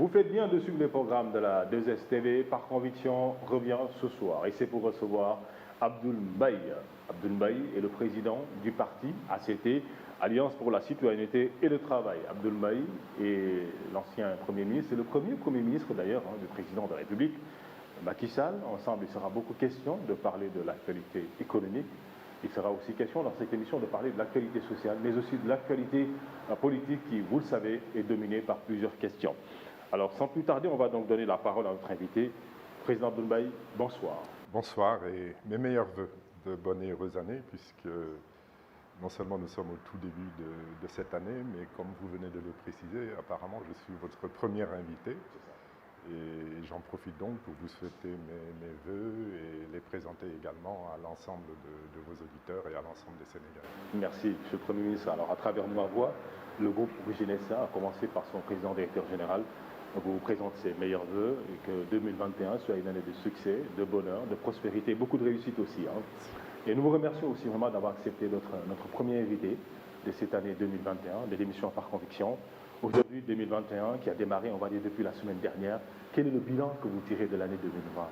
Vous faites bien de suivre les programmes de la 2STV. Par conviction, revient ce soir et c'est pour recevoir Abdoul Mbaye. Abdoul Mbaye est le président du parti ACT, Alliance pour la citoyenneté et le travail. Abdoul Mbaye est l'ancien Premier ministre, c'est le premier Premier ministre d'ailleurs du président de la République, Macky Sall. Ensemble, il sera beaucoup question de parler de l'actualité économique. Il sera aussi question dans cette émission de parler de l'actualité sociale, mais aussi de l'actualité politique qui, vous le savez, est dominée par plusieurs questions. Alors, sans plus tarder, on va donc donner la parole à notre invité. Président Abdoul Mbaye, bonsoir. Bonsoir et mes meilleurs voeux de bonne et heureuse année, puisque non seulement nous sommes au tout début de cette année, mais comme vous venez de le préciser, apparemment je suis votre premier invité. Et j'en profite donc pour vous souhaiter mes voeux et les présenter également à l'ensemble de vos auditeurs et à l'ensemble des Sénégalais. Merci, Monsieur le Premier ministre. Alors, à travers ma voix, le groupe Regenessa, a commencé par son président directeur général, vous présente ses meilleurs voeux et que 2021 soit une année de succès, de bonheur, de prospérité, beaucoup de réussite aussi. Et nous vous remercions aussi vraiment d'avoir accepté notre premier invité de cette année 2021, de l'émission Par Conviction. Aujourd'hui, 2021, qui a démarré, on va dire, depuis la semaine dernière. Quel est le bilan que vous tirez de l'année 2020?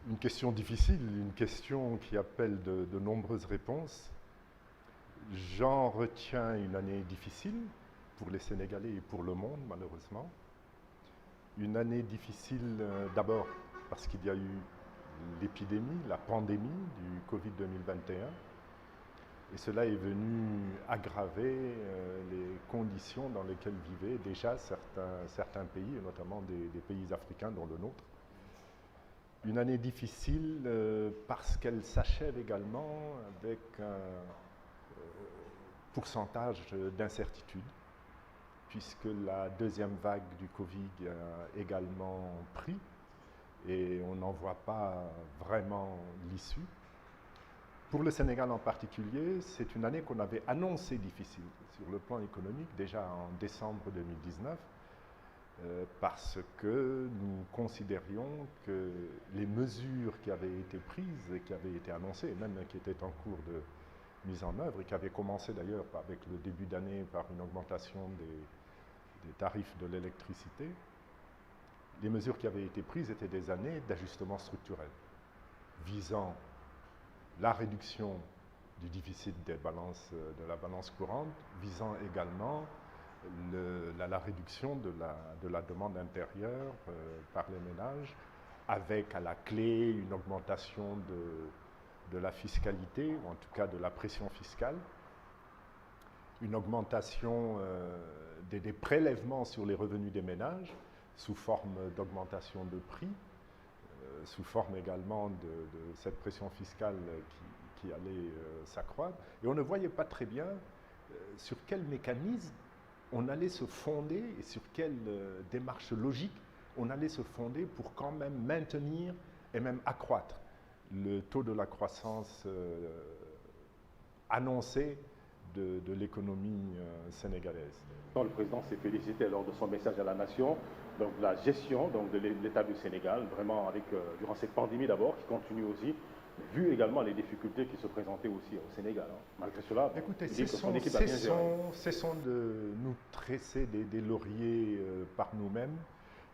Une question difficile, une question qui appelle de nombreuses réponses. J'en retiens une année difficile pour les Sénégalais et pour le monde, malheureusement. Une année difficile d'abord parce qu'il y a eu l'épidémie, la pandémie du Covid 2021. Et cela est venu aggraver les conditions dans lesquelles vivaient déjà certains pays, et notamment des pays africains dont le nôtre. Une année difficile parce qu'elle s'achève également avec un pourcentage d'incertitude, puisque la deuxième vague du Covid a également pris et on n'en voit pas vraiment l'issue. Pour le Sénégal en particulier, c'est une année qu'on avait annoncée difficile sur le plan économique déjà en décembre 2019 parce que nous considérions que les mesures qui avaient été prises et qui avaient été annoncées, et même qui étaient en cours de mise en œuvre et qui avaient commencé d'ailleurs avec le début d'année par une augmentation des tarifs de l'électricité, les mesures qui avaient été prises étaient des années d'ajustement structurel visant la réduction du déficit de la balance courante, visant également la réduction de la demande intérieure par les ménages, avec à la clé une augmentation de la fiscalité, ou en tout cas de la pression fiscale, une augmentation des prélèvements sur les revenus des ménages sous forme d'augmentation de prix, sous forme également de cette pression fiscale qui allait s'accroître. Et on ne voyait pas très bien sur quel mécanisme on allait se fonder et sur quelle démarche logique on allait se fonder pour quand même maintenir et même accroître le taux de la croissance annoncé de l'économie sénégalaise. Le président s'est félicité lors de son message à la nation, donc la gestion donc, de l'État du Sénégal, vraiment avec, durant cette pandémie d'abord, qui continue aussi, vu également les difficultés qui se présentaient aussi au Sénégal. Malgré cela, écoutez, cessons de nous tresser des lauriers par nous-mêmes,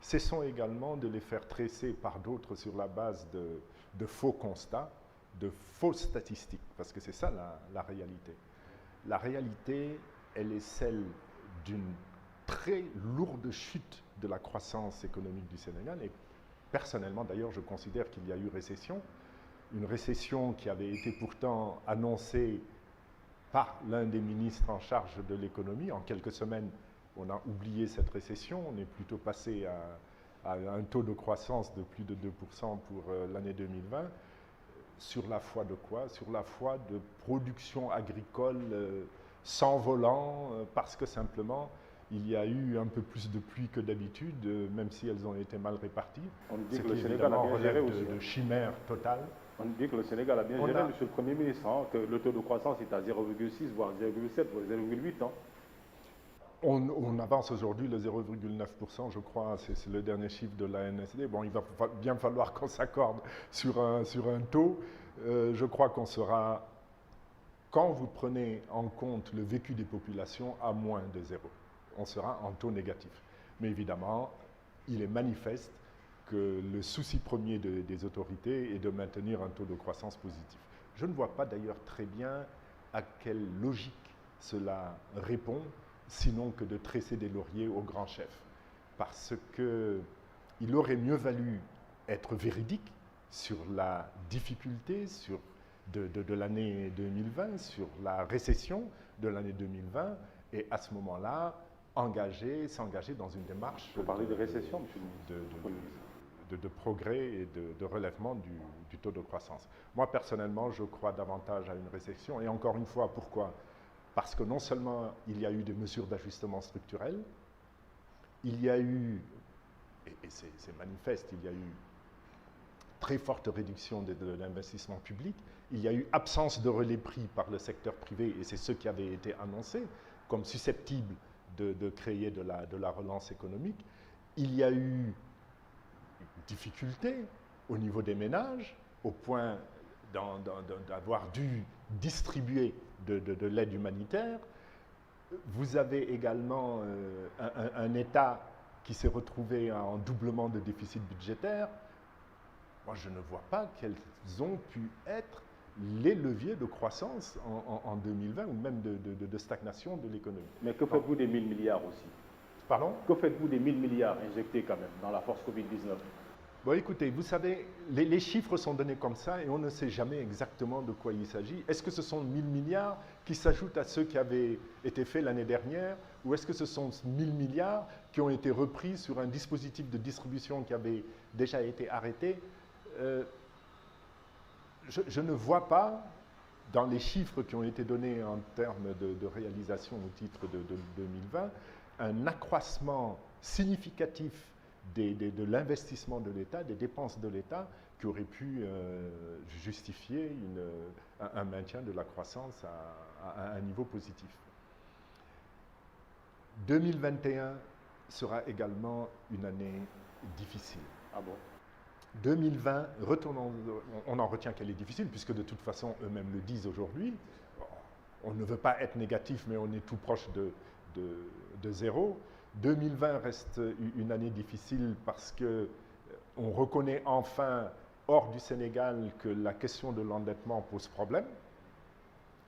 cessons également de les faire tresser par d'autres sur la base de faux constats, de fausses statistiques, parce que c'est ça la réalité. La réalité, elle est celle d'une très lourde chute de la croissance économique du Sénégal. Et personnellement, d'ailleurs, je considère qu'il y a eu récession. Une récession qui avait été pourtant annoncée par l'un des ministres en charge de l'économie. En quelques semaines, on a oublié cette récession. On est plutôt passé à un taux de croissance de plus de 2% pour l'année 2020. Sur la foi de quoi? Sur la foi de production agricole s'envolant parce que simplement il y a eu un peu plus de pluie que d'habitude, même si elles ont été mal réparties. On dit que le Sénégal a bien géré aussi. De chimère totale. On dit que le Sénégal a bien géré, Monsieur le Premier ministre, que le taux de croissance est à 0,6, voire 0,7, voire 0,8. On avance aujourd'hui le 0,9%, je crois, c'est le dernier chiffre de l'ANSD. Bon, il va bien falloir qu'on s'accorde sur un taux. Je crois qu'on sera, quand vous prenez en compte le vécu des populations, à moins de zéro. On sera en taux négatif. Mais évidemment, il est manifeste que le souci premier des autorités est de maintenir un taux de croissance positif. Je ne vois pas d'ailleurs très bien à quelle logique cela répond, sinon que de tresser des lauriers au grand chef. Parce qu'il aurait mieux valu être véridique sur la difficulté de l'année 2020, sur la récession de l'année 2020, et à ce moment-là, s'engager dans une démarche. Vous parlez de récession, monsieur le ministre. De progrès et de relèvement du taux de croissance. Moi, personnellement, je crois davantage à une récession. Et encore une fois, pourquoi? Parce que non seulement il y a eu des mesures d'ajustement structurel, il y a eu, et c'est manifeste, il y a eu très forte réduction de l'investissement public, il y a eu absence de relais pris par le secteur privé, et c'est ce qui avait été annoncé comme susceptible de créer de la relance économique. Il y a eu difficulté au niveau des ménages, au point d'avoir dû distribuer de l'aide humanitaire. Vous avez également un État qui s'est retrouvé en doublement de déficit budgétaire. Moi, je ne vois pas quels ont pu être les leviers de croissance en 2020 ou même de stagnation de l'économie. Mais que faites-vous des 1000 milliards aussi? Pardon? Que faites-vous des 1000 milliards injectés quand même dans la force Covid-19? Bon, écoutez, vous savez, les chiffres sont donnés comme ça et on ne sait jamais exactement de quoi il s'agit. Est-ce que ce sont 1000 milliards qui s'ajoutent à ceux qui avaient été faits l'année dernière, ou est-ce que ce sont 1000 milliards qui ont été repris sur un dispositif de distribution qui avait déjà été arrêté? Je ne vois pas, dans les chiffres qui ont été donnés en termes de réalisation au titre de 2020, un accroissement significatif de l'investissement de l'État, des dépenses de l'État, qui aurait pu justifier un maintien de la croissance à un niveau positif. 2021 sera également une année difficile. Ah bon? 2020, on en retient qu'elle est difficile, puisque de toute façon, eux-mêmes le disent aujourd'hui. On ne veut pas être négatif, mais on est tout proche de zéro. 2020 reste une année difficile parce qu'on reconnaît enfin, hors du Sénégal, que la question de l'endettement pose problème.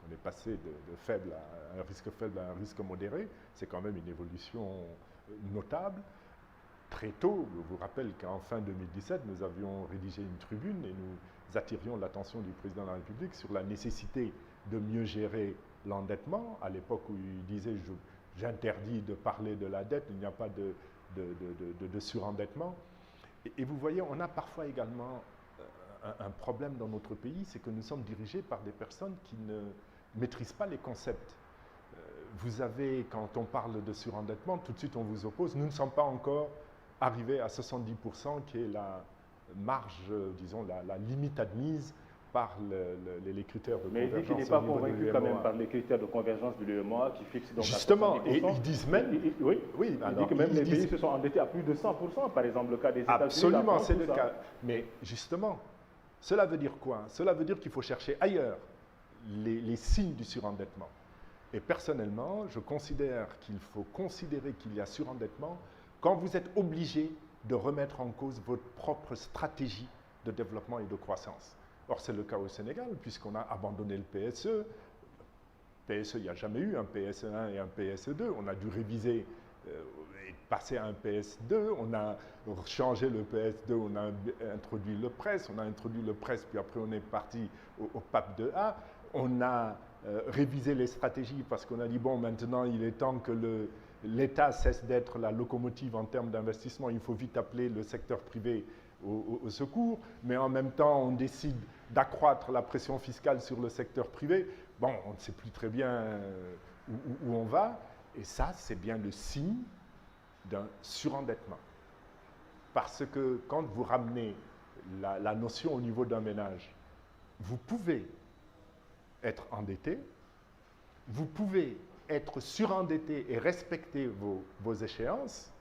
On est passé de faible à un risque faible à un risque modéré. C'est quand même une évolution notable. Très tôt, je vous rappelle qu'en fin 2017, nous avions rédigé une tribune et nous attirions l'attention du président de la République sur la nécessité de mieux gérer l'endettement. À l'époque où il disait « j'interdis de parler de la dette, il n'y a pas de surendettement ». Et vous voyez, on a parfois également un problème dans notre pays, c'est que nous sommes dirigés par des personnes qui ne maîtrisent pas les concepts. Vous avez, quand on parle de surendettement, tout de suite on vous oppose, nous ne sommes pas encore arrivés à 70%, qui est la marge, disons, la limite admise par les critères de convergence. Mais il dit qu'il n'est pas convaincu quand même par les critères de convergence de l'UEMOA qui fixent donc justement, à 70%. Et ils disent même... Oui, alors, il dit que même les pays se sont endettés à plus de 100%, par exemple le cas des États-Unis. Absolument, c'est le cas. Mais justement, cela veut dire quoi? Cela veut dire qu'il faut chercher ailleurs les signes du surendettement. Et personnellement, je considère qu'il faut considérer qu'il y a surendettement quand vous êtes obligé de remettre en cause votre propre stratégie de développement et de croissance. Or, c'est le cas au Sénégal, puisqu'on a abandonné le PSE. PSE, il n'y a jamais eu un PSE1 et un PSE2. On a dû réviser et passer à un PS2. On a changé le PS2, on a introduit le PRES. On a introduit le PRES, puis après on est parti au PAP 2A. On a révisé les stratégies parce qu'on a dit, bon, maintenant, il est temps que l'État cesse d'être la locomotive en termes d'investissement. Il faut vite appeler le secteur privé au secours. Mais en même temps, on décide d'accroître la pression fiscale sur le secteur privé. Bon, on ne sait plus très bien où on va. Et ça, c'est bien le signe d'un surendettement. Parce que quand vous ramenez la notion au niveau d'un ménage, vous pouvez être endetté, vous pouvez être surendetté et respecter vos échéances,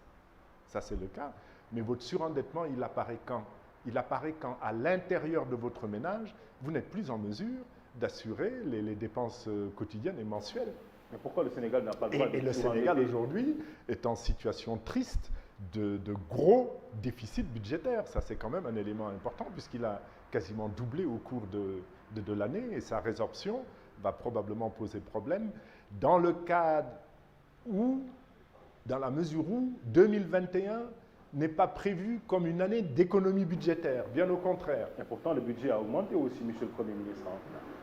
ça c'est le cas, mais votre surendettement, il apparaît quand? Il apparaît quand, à l'intérieur de votre ménage, vous n'êtes plus en mesure d'assurer les dépenses quotidiennes et mensuelles. Mais pourquoi le Sénégal n'a pas le droit de Et le tout Sénégal endetter? aujourd'hui est en situation triste de gros déficit budgétaire. Ça, c'est quand même un élément important puisqu'il a quasiment doublé au cours de l'année et sa résorption va probablement poser problème dans le cadre où, dans la mesure où 2021 n'est pas prévu comme une année d'économie budgétaire, bien au contraire. Et pourtant, le budget a augmenté aussi, monsieur le Premier ministre.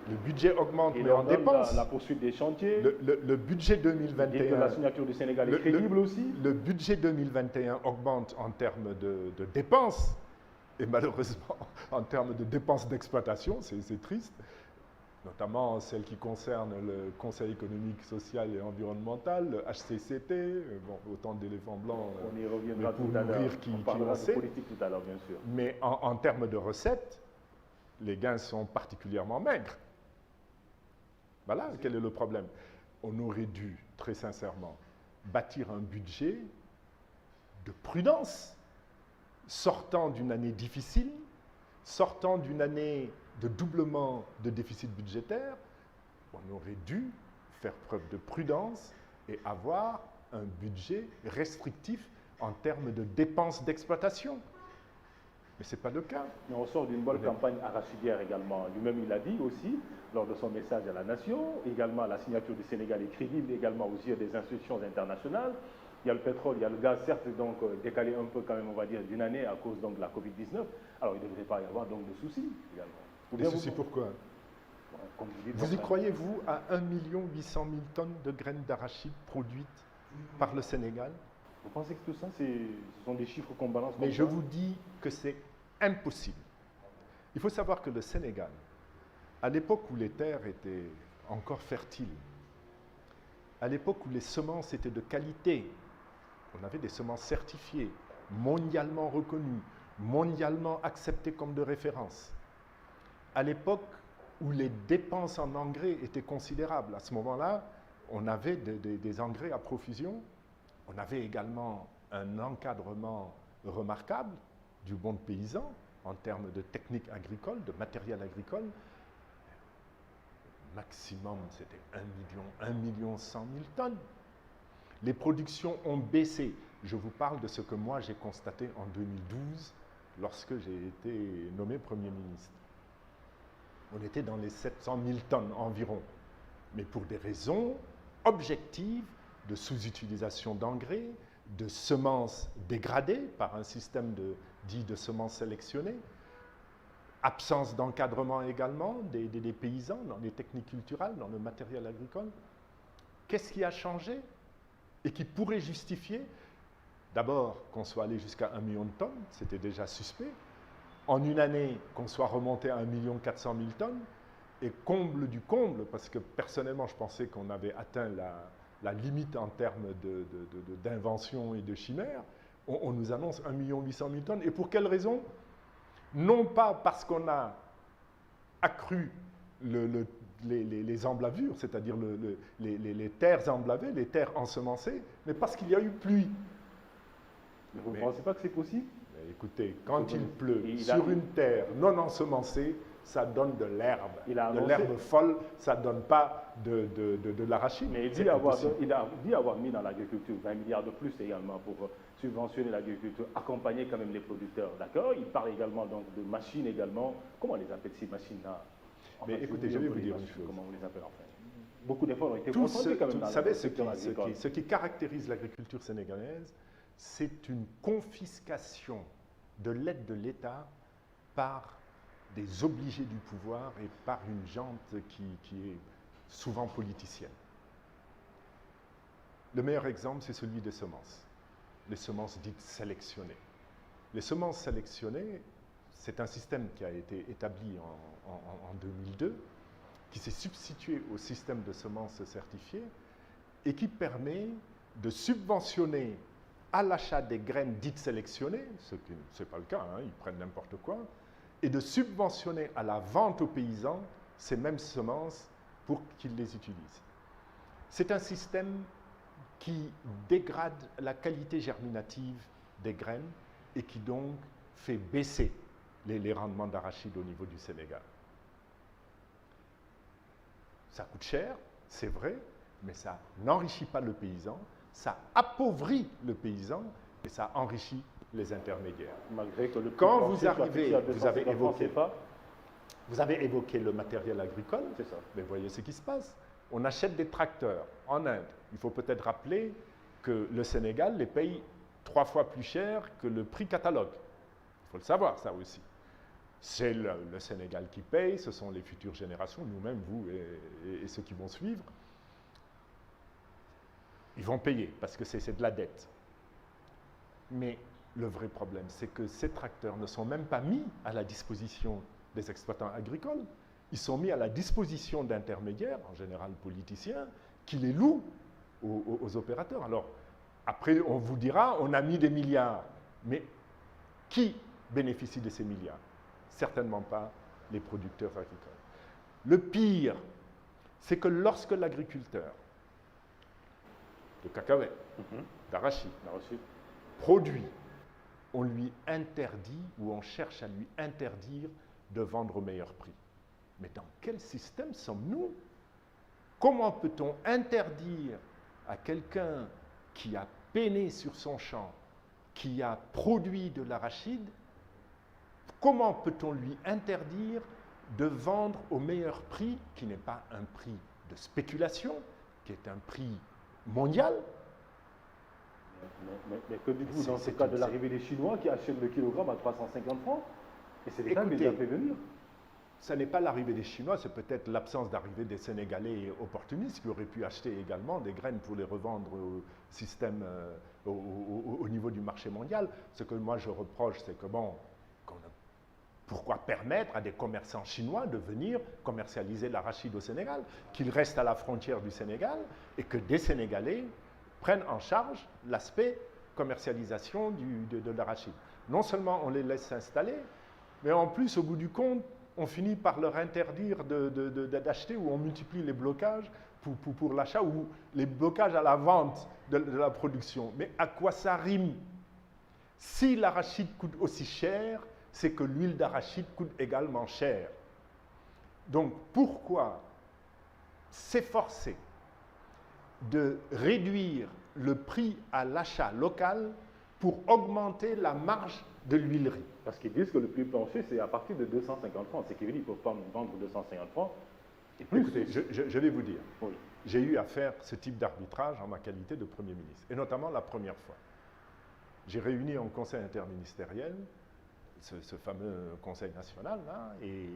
Le budget augmente, Et mais en dépenses. la poursuite des chantiers. Le budget Et 2021. que la signature du Sénégal est crédible aussi. Le budget 2021 augmente en termes de dépenses, et malheureusement en termes de dépenses d'exploitation, c'est triste, notamment celles qui concernent le Conseil économique, social et environnemental, le HCCT, bon, autant d'éléphants blancs. On y reviendra pour tout à l'heure. nourrir qui On parlera en de sait. politique tout à l'heure, bien sûr. Mais en termes de recettes, les gains sont particulièrement maigres. Voilà quel est le problème. On aurait dû, très sincèrement, bâtir un budget de prudence, sortant d'une année difficile, sortant d'une année de doublement de déficit budgétaire. On aurait dû faire preuve de prudence et avoir un budget restrictif en termes de dépenses d'exploitation. Mais ce n'est pas le cas. Mais on sort d'une bonne campagne arachidière également. Lui-même, il a dit aussi, lors de son message à la nation, également la signature du Sénégal est crédible, également aux yeux des institutions internationales. Il y a le pétrole, il y a le gaz, certes, donc décalé un peu quand même, on va dire, d'une année à cause donc, de la Covid-19. Alors, il ne devrait pas y avoir donc de soucis également. Des soucis pourquoi? Comme vous dites, Vous y croyez-vous à 1 800 000 tonnes de graines d'arachide produites par le Sénégal? Vous pensez que tout ça, ce sont des chiffres qu'on balance comme Mais je ça? vous dis que c'est impossible. Il faut savoir que le Sénégal, à l'époque où les terres étaient encore fertiles, à l'époque où les semences étaient de qualité, on avait des semences certifiées, mondialement reconnues, mondialement acceptées comme de référence. À l'époque où les dépenses en engrais étaient considérables, à ce moment-là, on avait des engrais à profusion. On avait également un encadrement remarquable du monde paysan en termes de techniques agricoles, de matériel agricole. Le maximum, c'était 1 million 100 000 tonnes. Les productions ont baissé. Je vous parle de ce que moi j'ai constaté en 2012 lorsque j'ai été nommé Premier ministre. On était dans les 700 000 tonnes environ, mais pour des raisons objectives de sous-utilisation d'engrais, de semences dégradées par un système dit de semences sélectionnées, absence d'encadrement également des paysans dans les techniques culturelles, dans le matériel agricole. Qu'est-ce qui a changé et qui pourrait justifier, d'abord, qu'on soit allé jusqu'à 1 million de tonnes, c'était déjà suspect, en une année, qu'on soit remonté à 1 400 000 tonnes, et comble du comble, parce que personnellement, je pensais qu'on avait atteint la limite en termes d'invention et de chimère, on nous annonce 1 800 000 tonnes. Et pour quelle raison? Non pas parce qu'on a accru les emblavures, c'est-à-dire les terres emblavées, les terres ensemencées, mais parce qu'il y a eu pluie. Mais vous ne pensez pas que c'est possible? Écoutez, quand il pleut sur une terre non ensemencée, ça donne de l'herbe. De l'herbe folle, ça ne donne pas de l'arachide. Mais il a dit avoir mis dans l'agriculture 20 milliards de plus également pour subventionner l'agriculture, accompagner quand même les producteurs. D'accord? Il parle également donc de machines également. Comment on les appelle ces machines-là? Mais écoutez, je vais vous dire une chose. Comment on les appelle enfin? Beaucoup d'efforts ont été consentis quand même dans le secteur agricole. Ce qui caractérise l'agriculture sénégalaise, c'est une confiscation de l'aide de l'État par des obligés du pouvoir et par une gente qui est souvent politicienne. Le meilleur exemple, c'est celui des semences. Les semences dites sélectionnées. Les semences sélectionnées, c'est un système qui a été établi en 2002, qui s'est substitué au système de semences certifiées et qui permet de subventionner à l'achat des graines dites sélectionnées, ce qui n'est pas le cas, hein, ils prennent n'importe quoi, et de subventionner à la vente aux paysans ces mêmes semences pour qu'ils les utilisent. C'est un système qui dégrade la qualité germinative des graines et qui donc fait baisser les rendements d'arachide au niveau du Sénégal. Ça coûte cher, c'est vrai, mais ça n'enrichit pas le paysan, ça appauvrit le paysan et ça enrichit les intermédiaires. Malgré que le Quand prix vous plancher soit arrivez, fixé à vous avez 250 francs CFA, Vous avez évoqué le matériel agricole, c'est ça. mais voyez ce qui se passe. On achète des tracteurs en Inde. Il faut peut-être rappeler que le Sénégal les paye 3 fois plus cher que le prix catalogue. Il faut le savoir, ça aussi. C'est le Sénégal qui paye, ce sont les futures générations, nous-mêmes, vous et ceux qui vont suivre. Ils vont payer parce que c'est de la dette. Mais le vrai problème, c'est que ces tracteurs ne sont même pas mis à la disposition des exploitants agricoles. Ils sont mis à la disposition d'intermédiaires, en général politiciens, qui les louent aux opérateurs. Alors, après, on vous dira, on a mis des milliards. Mais qui bénéficie de ces milliards? Certainement pas les producteurs agricoles. Le pire, c'est que lorsque l'agriculteur de cacahuètes, d'arachide, produit, on lui interdit ou on cherche à lui interdire de vendre au meilleur prix. Mais dans quel système sommes-nous? Comment peut-on interdire à quelqu'un qui a peiné sur son champ, qui a produit de l'arachide, comment peut-on lui interdire de vendre au meilleur prix, qui n'est pas un prix de spéculation, qui est un prix mondial? Mais que dites-vous dans ce cas de l'arrivée des Chinois qui achètent le kilogramme à 350 francs? Et c'est déjà déjà fait venir. Ce n'est pas l'arrivée des Chinois, c'est peut-être l'absence d'arrivée des Sénégalais opportunistes qui auraient pu acheter également des graines pour les revendre au système, au niveau du marché mondial. Ce que moi je reproche, c'est que pourquoi permettre à des commerçants chinois de venir commercialiser l'arachide au Sénégal, qu'ils restent à la frontière du Sénégal et que des Sénégalais prennent en charge l'aspect commercialisation de l'arachide. Non seulement on les laisse s'installer, mais en plus, au bout du compte, on finit par leur interdire d'acheter ou on multiplie les blocages pour l'achat ou les blocages à la vente de la production. Mais à quoi ça rime? Si l'arachide coûte aussi cher, c'est que l'huile d'arachide coûte également cher. Donc pourquoi s'efforcer de réduire le prix à l'achat local pour augmenter la marge de l'huilerie? Parce qu'ils disent que le prix plancher, c'est à partir de 250 francs. C'est qu'ils ne peuvent pas nous vendre 250 francs. Et plus. Écoutez, je vais vous dire, oui. J'ai eu à faire ce type d'arbitrage en ma qualité de Premier ministre, et notamment la première fois. J'ai réuni en conseil interministériel, ce fameux conseil national, là, et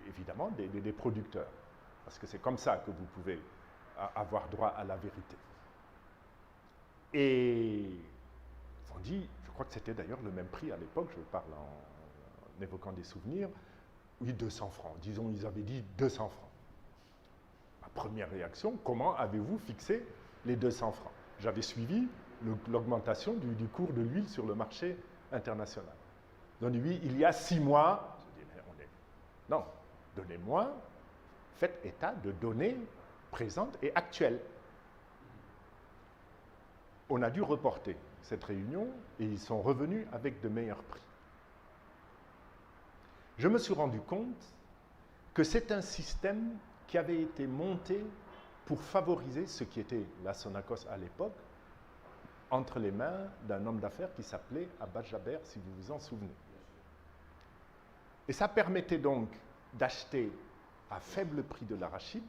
évidemment des producteurs, parce que c'est comme ça que vous pouvez avoir droit à la vérité. Et ils ont dit, je crois que c'était d'ailleurs le même prix à l'époque, je parle en évoquant des souvenirs, oui, 200 francs, disons, ils avaient dit 200 francs. Ma première réaction, comment avez-vous fixé les 200 francs? J'avais suivi l'augmentation du cours de l'huile sur le marché international. Donc oui, il y a 6 mois, je dis, non, donnez-moi, faites état de données présentes et actuelles. On a dû reporter cette réunion et ils sont revenus avec de meilleurs prix. Je me suis rendu compte que c'est un système qui avait été monté pour favoriser ce qui était la Sonacos à l'époque, entre les mains d'un homme d'affaires qui s'appelait Abbas Jaber, si vous vous en souvenez. Et ça permettait donc d'acheter à faible prix de l'arachide,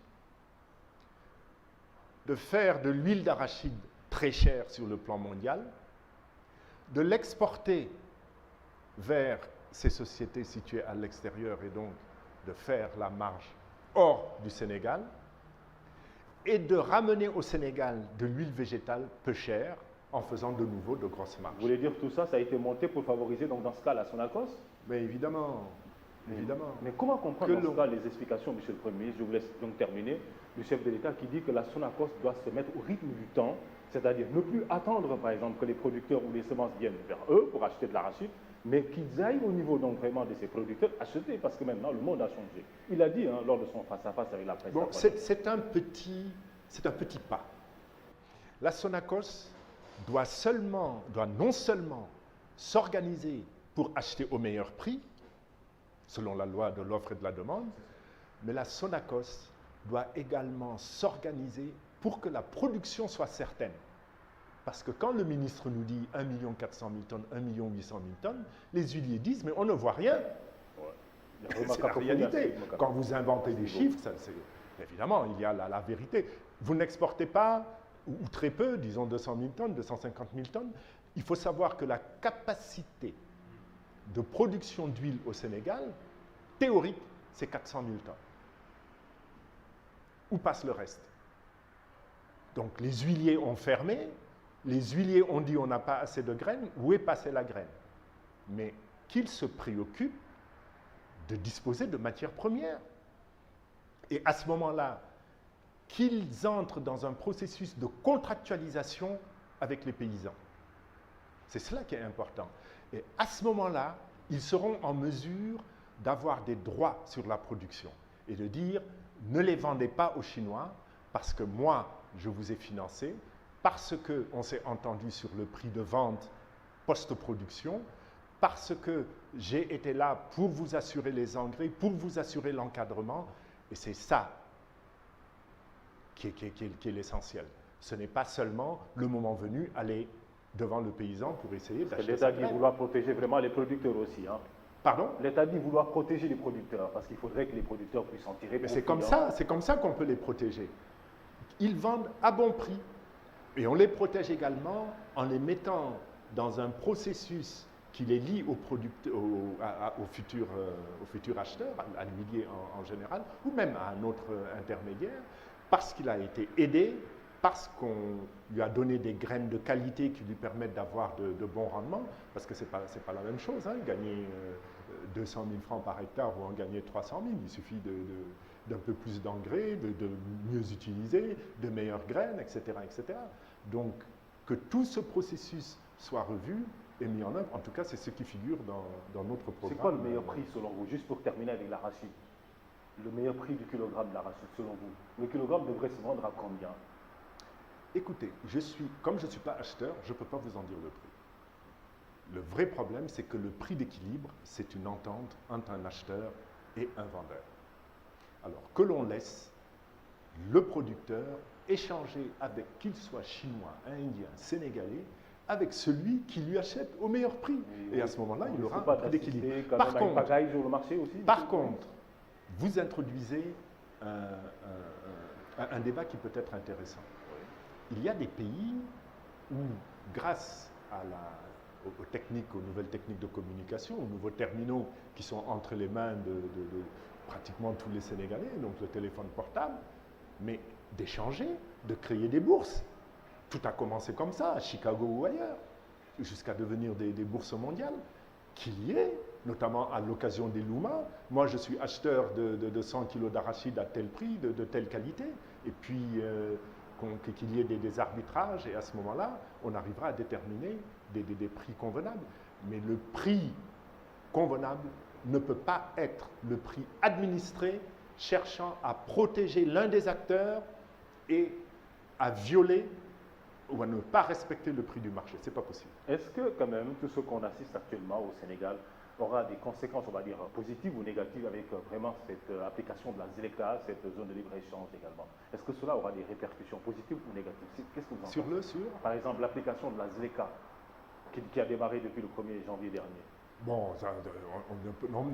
de faire de l'huile d'arachide très chère sur le plan mondial, de l'exporter vers ces sociétés situées à l'extérieur et donc de faire la marge hors du Sénégal et de ramener au Sénégal de l'huile végétale peu chère en faisant de nouveau de grosses marges. Vous voulez dire tout ça, ça a été monté pour favoriser donc dans ce cas la Sonacos? Mais évidemment, évidemment. Mais comment comprendre dans ce cas les explications, Monsieur le Premier ministre, je vous laisse donc terminer, du chef de l'État qui dit que la Sonacos doit se mettre au rythme du temps, c'est-à-dire ne plus attendre par exemple que les producteurs ou les semences viennent vers eux pour acheter de l'arachide, mais qu'ils aillent au niveau donc vraiment de ces producteurs acheter, parce que maintenant le monde a changé. Il a dit lors de son face-à-face avec la presse. Bon, c'est un petit pas. La Sonacos doit non seulement s'organiser pour acheter au meilleur prix, selon la loi de l'offre et de la demande, mais la Sonacos doit également s'organiser pour que la production soit certaine. Parce que quand le ministre nous dit 1 400 000 tonnes, 1 800 000 tonnes, les huiliers disent, mais on ne voit rien. C'est la réalité. Quand vous inventez des chiffres, évidemment, il y a la vérité. Vous n'exportez pas, ou très peu, disons 200 000 tonnes, 250 000 tonnes. Il faut savoir que la capacité de production d'huile au Sénégal, théorique, c'est 400 000 tonnes. Où passe le reste? Donc les huiliers ont fermé, les huiliers ont dit on n'a pas assez de graines, où est passée la graine? Mais qu'ils se préoccupent de disposer de matières premières. Et à ce moment-là, qu'ils entrent dans un processus de contractualisation avec les paysans. C'est cela qui est important. Et à ce moment-là, ils seront en mesure d'avoir des droits sur la production et de dire ne les vendez pas aux Chinois parce que moi, je vous ai financé, parce qu'on s'est entendu sur le prix de vente post-production, parce que j'ai été là pour vous assurer les engrais, pour vous assurer l'encadrement, et c'est ça qui est l'essentiel. Ce n'est pas seulement, le moment venu, aller devant le paysan pour essayer d'acheter sa graine. L'État dit vouloir protéger vraiment les producteurs aussi. Hein. Pardon? L'État dit vouloir protéger les producteurs, parce qu'il faudrait que les producteurs puissent en tirer profit. C'est comme ça qu'on peut les protéger. Ils vendent à bon prix. Et on les protège également en les mettant dans un processus qui les lie au futur acheteur, à l'huilier en général, ou même à un autre intermédiaire, parce qu'il a été aidé, parce qu'on lui a donné des graines de qualité qui lui permettent d'avoir de bons rendements, parce que ce n'est pas la même chose, hein, gagner 200 000 francs par hectare ou en gagner 300 000, il suffit d'un peu plus d'engrais, de mieux utiliser, de meilleures graines, etc., etc. Donc, que tout ce processus soit revu et mis en œuvre, en tout cas, c'est ce qui figure dans notre programme. C'est quoi le meilleur prix selon vous, juste pour terminer avec l'arachide? Le meilleur prix du kilogramme d'arachide selon vous? Le kilogramme devrait se vendre à combien? Écoutez, comme je ne suis pas acheteur, je ne peux pas vous en dire le prix. Le vrai problème, c'est que le prix d'équilibre, c'est une entente entre un acheteur et un vendeur. Alors que l'on laisse le producteur échanger avec, qu'il soit chinois, indien, sénégalais, avec celui qui lui achète au meilleur prix. Et à ce moment-là, il aura un prix d'équilibre. Par contre, vous introduisez un débat qui peut être intéressant. Il y a des pays où, grâce aux techniques, aux nouvelles techniques de communication, aux nouveaux terminaux qui sont entre les mains de pratiquement tous les Sénégalais, donc le téléphone portable, mais d'échanger, de créer des bourses. Tout a commencé comme ça, à Chicago ou ailleurs, jusqu'à devenir des bourses mondiales, qu'il y ait, notamment à l'occasion des Luma. Moi, je suis acheteur de 100 kilos d'arachide à tel prix, de telle qualité, et puis qu'il y ait des arbitrages, et à ce moment-là, on arrivera à déterminer des prix convenables. Mais le prix convenable ne peut pas être le prix administré cherchant à protéger l'un des acteurs et à violer ou à ne pas respecter le prix du marché. Ce n'est pas possible. Est-ce que quand même tout ce qu'on assiste actuellement au Sénégal aura des conséquences, on va dire, positives ou négatives avec vraiment cette application de la ZLECA, cette zone de libre-échange également? Est-ce que cela aura des répercussions positives ou négatives? Qu'est-ce que vous en pensez? Par exemple, l'application de la ZLECA qui a démarré depuis le 1er janvier dernier. Bon,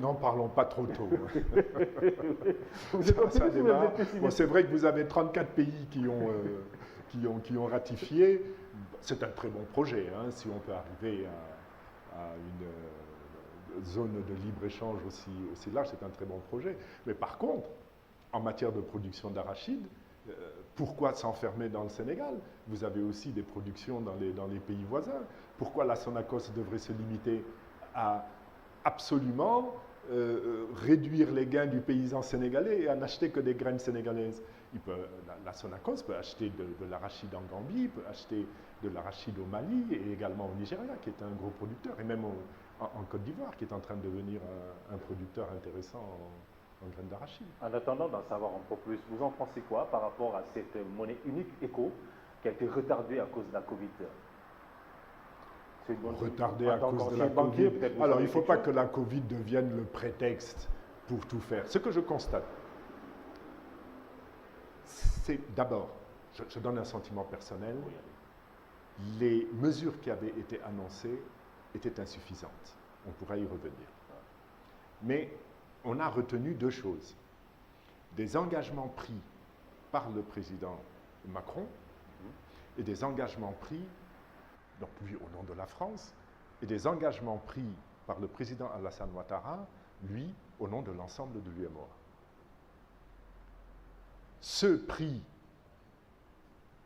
n'en parlons pas trop tôt. C'est vrai que vous avez 34 pays qui ont ratifié. C'est un très bon projet, hein, si on peut arriver à une zone de libre-échange aussi large, c'est un très bon projet. Mais par contre, en matière de production d'arachide, pourquoi s'enfermer dans le Sénégal? Vous avez aussi des productions dans les pays voisins. Pourquoi la Sonacos devrait se limiter à absolument réduire les gains du paysan sénégalais et à n'acheter que des graines sénégalaises? La Sonacos peut acheter de l'arachide en Gambie, peut acheter de l'arachide au Mali et également au Nigeria, qui est un gros producteur, et même en Côte d'Ivoire, qui est en train de devenir un producteur intéressant en graines d'arachide. En attendant d'en savoir un peu plus, vous en pensez quoi par rapport à cette monnaie unique éco qui a été retardée à cause de la Covid? Retardée à cause de la Covid. Alors, il ne faut pas que la Covid devienne le prétexte pour tout faire. Ce que je constate, c'est d'abord, je donne un sentiment personnel, les mesures qui avaient été annoncées étaient insuffisantes. On pourra y revenir. Mais on a retenu deux choses. Des engagements pris par le président Macron et des engagements pris, donc lui au nom de la France, et des engagements pris par le président Alassane Ouattara, lui, au nom de l'ensemble de l'UEMOA. Ceux pris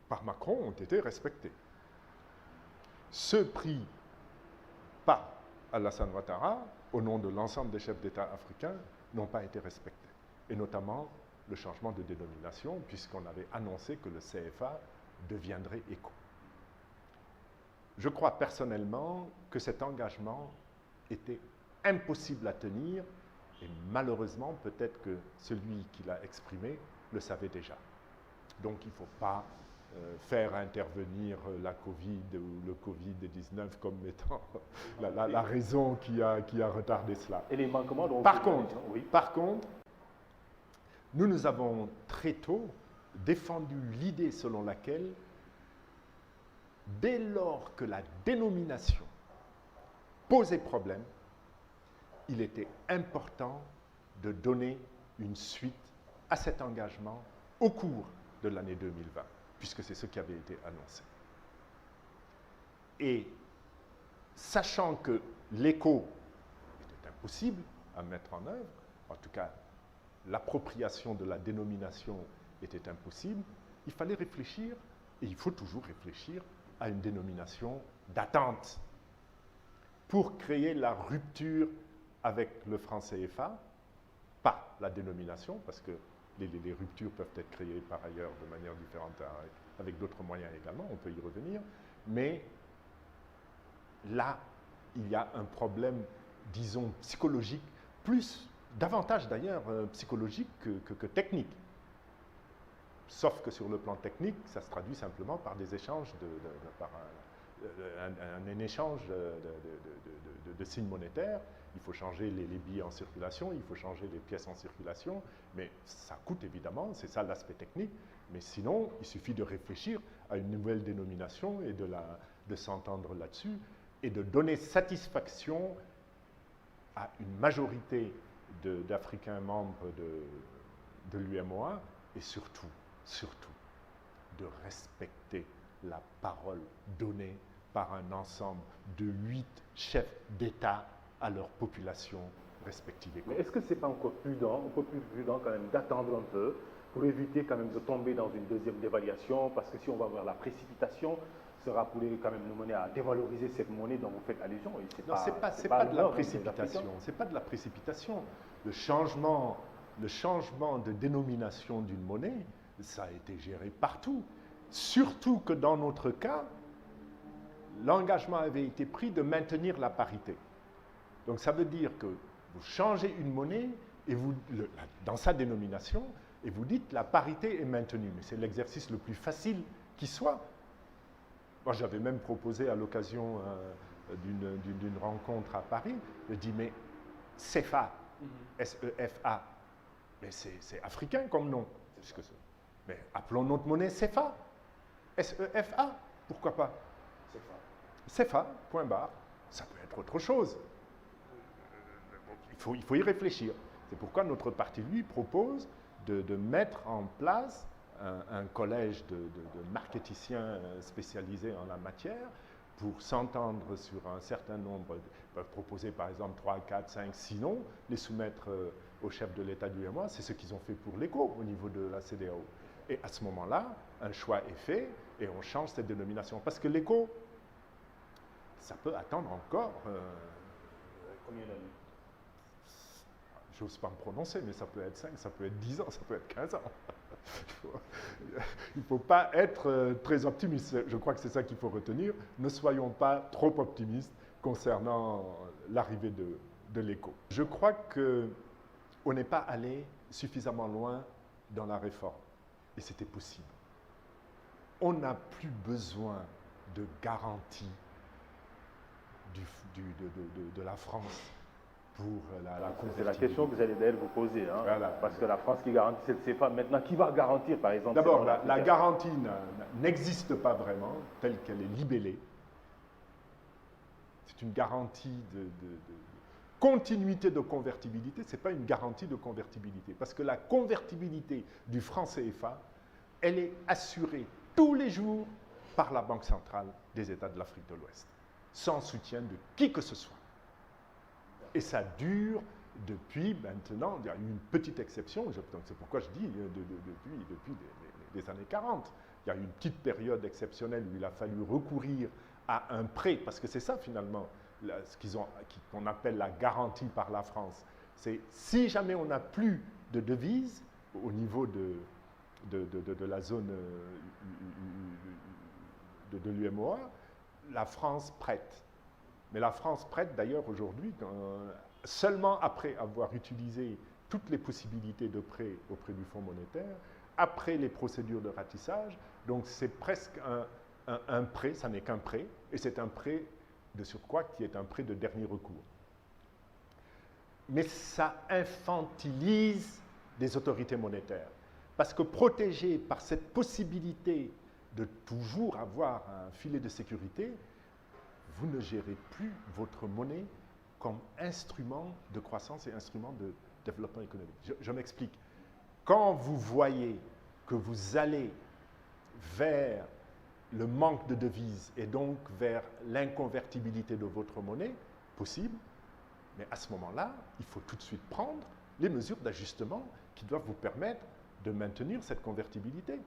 par Macron ont été respectés. Ceux pris par Alassane Ouattara, au nom de l'ensemble des chefs d'État africains, n'ont pas été respectés. Et notamment le changement de dénomination, puisqu'on avait annoncé que le CFA deviendrait ECO. Je crois personnellement que cet engagement était impossible à tenir, et malheureusement, peut-être que celui qui l'a exprimé le savait déjà. Donc il ne faut pas faire intervenir la Covid ou le Covid-19 comme étant la raison qui a retardé cela. Et les manquements dont Par contre, nous avons très tôt défendu l'idée selon laquelle, dès lors que la dénomination posait problème, il était important de donner une suite à cet engagement au cours de l'année 2020, puisque c'est ce qui avait été annoncé. Et sachant que l'écho était impossible à mettre en œuvre, en tout cas l'appropriation de la dénomination était impossible, il fallait réfléchir, et il faut toujours réfléchir, à une dénomination d'attente pour créer la rupture avec le franc CFA, pas la dénomination, parce que les ruptures peuvent être créées par ailleurs de manière différente avec d'autres moyens également, on peut y revenir, mais là, il y a un problème, disons, psychologique, davantage d'ailleurs psychologique que technique. Sauf que sur le plan technique, ça se traduit simplement par des échanges, par un échange de signes monétaires. Il faut changer les billets en circulation, il faut changer les pièces en circulation, mais ça coûte évidemment, c'est ça l'aspect technique. Mais sinon, il suffit de réfléchir à une nouvelle dénomination et de s'entendre là-dessus et de donner satisfaction à une majorité d'Africains membres de l'UEMOA et surtout, de respecter la parole donnée par un ensemble de 8 chefs d'État à leur population respective. Mais est-ce que ce n'est pas encore prudent, un peu plus prudent quand même, d'attendre un peu pour éviter quand même de tomber dans une deuxième dévaluation, parce que si on va vers la précipitation, sera pour quand même nous mener à dévaloriser cette monnaie dont vous faites allusion. Non, ce n'est pas de la précipitation. C'est pas de la précipitation. Le changement de dénomination d'une monnaie, ça a été géré partout. Surtout que dans notre cas, l'engagement avait été pris de maintenir la parité. Donc ça veut dire que vous changez une monnaie et dans sa dénomination et vous dites la parité est maintenue. Mais c'est l'exercice le plus facile qui soit. Moi, j'avais même proposé à l'occasion d'une rencontre à Paris, je dis mais CFA, S-E-F-A, mais c'est africain comme nom. Mais appelons notre monnaie CFA, S-E-F-A, pourquoi pas CFA, point barre, ça peut être autre chose. Il faut y réfléchir. C'est pourquoi notre parti, lui, propose de mettre en place un collège de marketiciens spécialisés en la matière pour s'entendre sur un certain nombre, proposer par exemple 3, 4, 5, sinon les soumettre au chef de l'État du UEMOA. C'est ce qu'ils ont fait pour l'ECO au niveau de la CEDEAO. Et à ce moment-là, un choix est fait et on change cette dénomination. Parce que l'ECO, ça peut attendre encore... combien d'années? J'ose pas me prononcer, mais ça peut être 5, ça peut être 10 ans, ça peut être 15 ans. Il ne faut pas être très optimiste. Je crois que c'est ça qu'il faut retenir. Ne soyons pas trop optimistes concernant l'arrivée de l'ECO. Je crois qu'on n'est pas allé suffisamment loin dans la réforme. Et c'était possible. On n'a plus besoin de garantie de la France pour la C'est la convertibilité. question que vous allez d'ailleurs vous poser, hein, Voilà. parce que la France qui garantit cette CFA, maintenant, qui va garantir, par exemple? D'abord, la garantie n'existe pas vraiment, telle qu'elle est libellée. C'est une garantie de continuité de convertibilité, ce n'est pas une garantie de convertibilité. Parce que la convertibilité du franc CFA, elle est assurée tous les jours par la Banque centrale des États de l'Afrique de l'Ouest, sans soutien de qui que ce soit. Et ça dure depuis maintenant, il y a eu une petite exception, c'est pourquoi je dis depuis les années 40. Il y a eu une petite période exceptionnelle où il a fallu recourir à un prêt, parce que c'est ça finalement, qu'on appelle la garantie par la France. C'est si jamais on n'a plus de devises au niveau de la zone de l'UMOA, la France prête. Mais la France prête d'ailleurs aujourd'hui seulement après avoir utilisé toutes les possibilités de prêt auprès du Fonds monétaire, après les procédures de ratissage. Donc c'est presque un prêt, ça n'est qu'un prêt, et c'est un prêt de surcroît qui est un prêt de dernier recours. Mais ça infantilise les autorités monétaires. Parce que protégé par cette possibilité de toujours avoir un filet de sécurité, vous ne gérez plus votre monnaie comme instrument de croissance et instrument de développement économique. Je m'explique. Quand vous voyez que vous allez vers le manque de devises et donc vers l'inconvertibilité de votre monnaie, possible, mais à ce moment-là, il faut tout de suite prendre les mesures d'ajustement qui doivent vous permettre de maintenir cette convertibilité.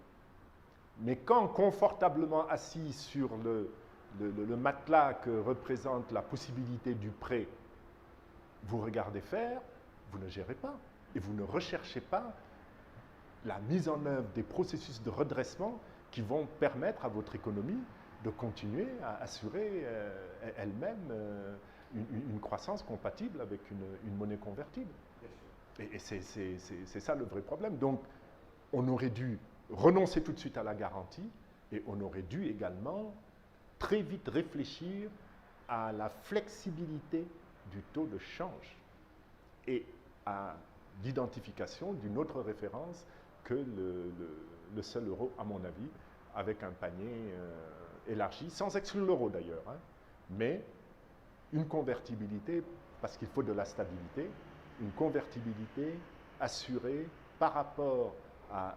Mais quand confortablement assis sur le matelas que représente la possibilité du prêt, vous regardez faire, vous ne gérez pas. Et vous ne recherchez pas la mise en œuvre des processus de redressement qui vont permettre à votre économie de continuer à assurer elle-même une croissance compatible avec une monnaie convertible. Et c'est ça le vrai problème. Donc, on aurait dû renoncer tout de suite à la garantie et on aurait dû également très vite réfléchir à la flexibilité du taux de change et à l'identification d'une autre référence que le seul euro, à mon avis, avec un panier élargi, sans exclure l'euro d'ailleurs, hein, mais une convertibilité, parce qu'il faut de la stabilité, une convertibilité assurée par rapport à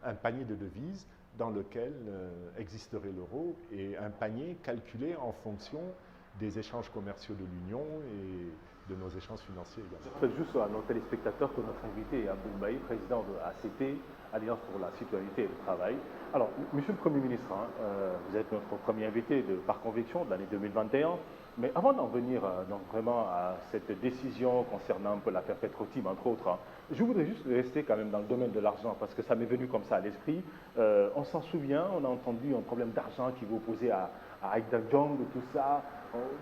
un panier de devises dans lequel existerait l'euro et un panier calculé en fonction des échanges commerciaux de l'Union et de nos échanges financiers également. Je rappelle juste à nos téléspectateurs que notre invité est Abdoul Mbaye, président de ACT, Alliance pour la citoyenneté et le travail. Alors, Monsieur le Premier ministre, hein, vous êtes notre premier invité par conviction de l'année 2021, mais avant d'en venir donc vraiment à cette décision concernant un peu l'affaire Petro-Tim, entre autres, hein, je voudrais juste rester quand même dans le domaine de l'argent, parce que ça m'est venu comme ça à l'esprit. On s'en souvient, on a entendu un problème d'argent qui vous opposait à Aïda Jong, tout ça.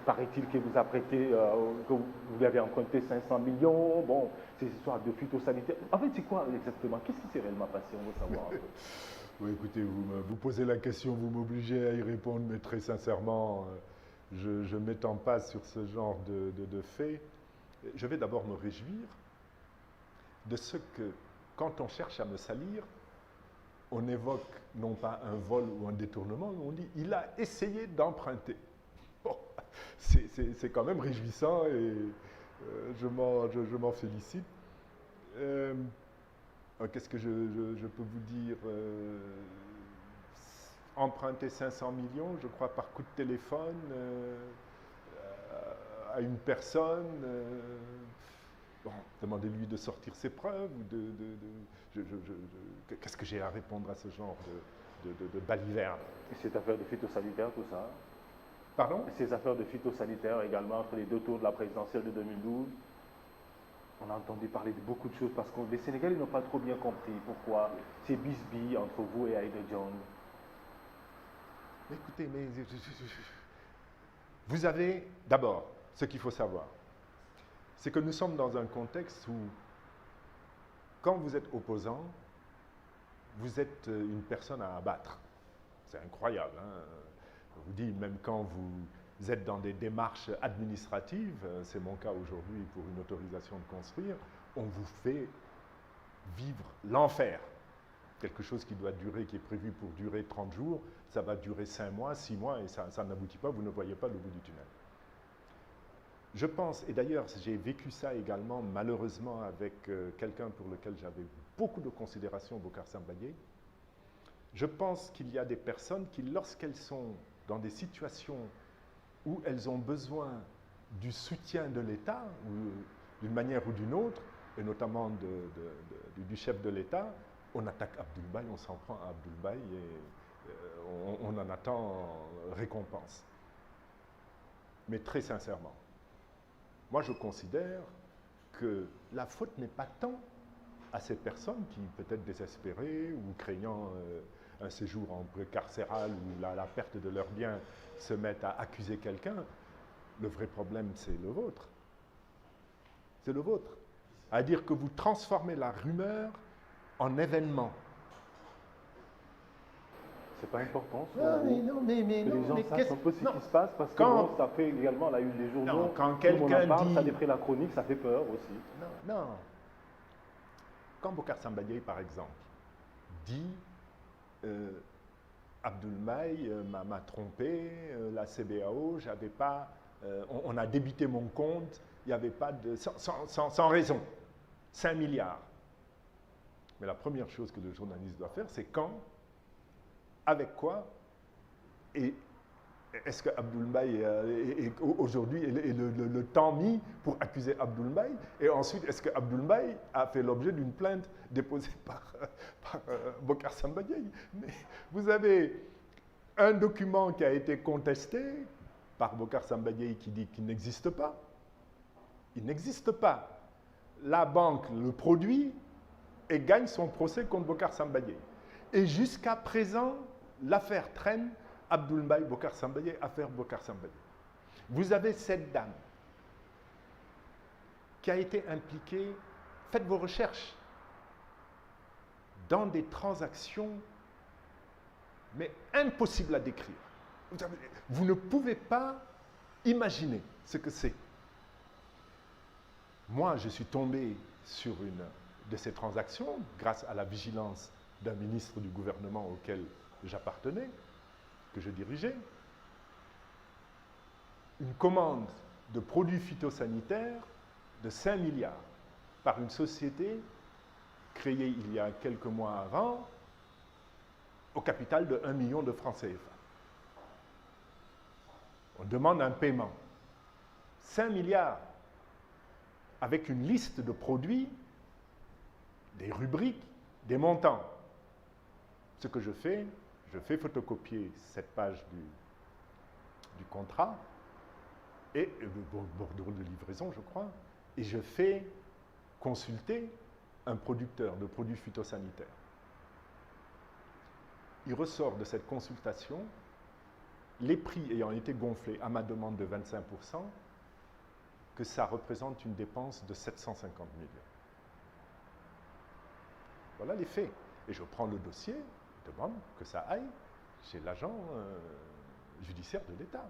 Paraît-il qu'il vous a prêté, que vous lui avez emprunté 500 millions, bon, ces histoires de phytosanitaire. En fait, c'est quoi exactement? Qu'est-ce qui s'est réellement passé? On veut savoir un peu. Oui, écoutez, vous posez la question, vous m'obligez à y répondre, mais très sincèrement, je ne m'étends pas sur ce genre de faits. Je vais d'abord me réjouir de ce que, quand on cherche à me salir, on évoque non pas un vol ou un détournement, mais on dit « il a essayé d'emprunter ». Bon, c'est quand même réjouissant et je m'en félicite. Qu'est-ce que je peux vous dire? Emprunter 500 millions, je crois, par coup de téléphone à une personne. Bon, demandez-lui de sortir ses preuves. Qu'est-ce que j'ai à répondre à ce genre de baliverne? Et cette affaire de phytosanitaire, tout ça? Pardon? Ces affaires de phytosanitaire également entre les deux tours de la présidentielle de 2012. On a entendu parler de beaucoup de choses parce que les Sénégalais n'ont pas trop bien compris pourquoi ces bisbilles entre vous et Aïda Jong. Écoutez, mais vous avez d'abord ce qu'il faut savoir, c'est que nous sommes dans un contexte où, quand vous êtes opposant, vous êtes une personne à abattre. C'est incroyable, hein? Je vous dis, même quand vous êtes dans des démarches administratives, c'est mon cas aujourd'hui pour une autorisation de construire, on vous fait vivre l'enfer. Quelque chose qui doit durer, qui est prévu pour durer 30 jours, ça va durer 5 mois, 6 mois, et ça n'aboutit pas, vous ne voyez pas le bout du tunnel. Je pense, et d'ailleurs j'ai vécu ça également malheureusement avec quelqu'un pour lequel j'avais beaucoup de considération, Bocar Sambadié. Je pense qu'il y a des personnes qui, lorsqu'elles sont dans des situations où elles ont besoin du soutien de l'État, d'une manière ou d'une autre, et notamment du chef de l'État, on attaque Abdoul Mbaye, on s'en prend à Abdoul Mbaye et on en attend récompense. Mais très sincèrement, moi je considère que la faute n'est pas tant à ces personnes qui, peut-être désespérées ou craignant un séjour en carcéral ou la perte de leurs biens, se mettent à accuser quelqu'un. Le vrai problème, c'est le vôtre. C'est le vôtre. À dire que vous transformez la rumeur en événement. C'est pas important. Non, mais les gens sachent un peu ce qui se passe, parce que quand, bon, ça fait également la une des journaux. Non, quand quelqu'un dit... Ça défrait la chronique, ça fait peur aussi. Non. Quand Bocar Sambadié, par exemple, dit Abdoul Mbaye m'a trompé, la CBAO, j'avais pas, on a débité mon compte, il n'y avait pas de... Sans raison. 5 milliards. Mais la première chose que le journaliste doit faire, c'est quand, avec quoi, et est-ce que Abdoul Mbaye aujourd'hui est le temps mis pour accuser Abdoul Mbaye? Et ensuite, est-ce que Abdoul Mbaye a fait l'objet d'une plainte déposée par Bocar Sambadié? Mais vous avez un document qui a été contesté par Bocar Sambadié qui dit qu'il n'existe pas. Il n'existe pas. La banque le produit et gagne son procès contre Bocar Sambadié. Et jusqu'à présent, l'affaire traîne. Abdoul Mbaye, Bocar Sambadié, affaire Bocar Sambadié. Vous avez cette dame qui a été impliquée, faites vos recherches, dans des transactions, mais impossibles à décrire. Vous ne pouvez pas imaginer ce que c'est. Moi, je suis tombé sur une de ces transactions grâce à la vigilance d'un ministre du gouvernement auquel j'appartenais, que je dirigeais. Une commande de produits phytosanitaires de 5 milliards par une société créée il y a quelques mois avant au capital de 1 million de francs CFA. On demande un paiement. 5 milliards avec une liste de produits, des rubriques, des montants. Ce que je fais photocopier cette page du contrat et le bordereau de livraison, je crois, et je fais consulter un producteur de produits phytosanitaires. Il ressort de cette consultation, les prix ayant été gonflés à ma demande de 25%, que ça représente une dépense de 750 millions. Voilà les faits. Et je prends le dossier, je demande que ça aille chez l'agent judiciaire de l'État.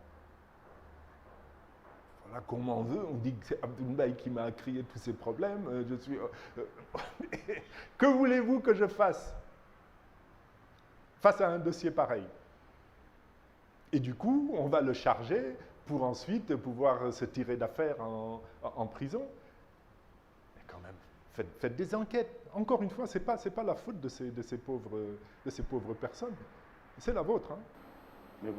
Voilà qu'on m'en veut, on dit que c'est Abdoul Mbaye qui m'a créé tous ces problèmes, je suis... que voulez-vous que je fasse face à un dossier pareil? Et du coup, on va le charger pour ensuite pouvoir se tirer d'affaire en prison. Mais quand même, faites des enquêtes. Encore une fois, ce n'est pas la faute de ces pauvres personnes. C'est la vôtre. Hein.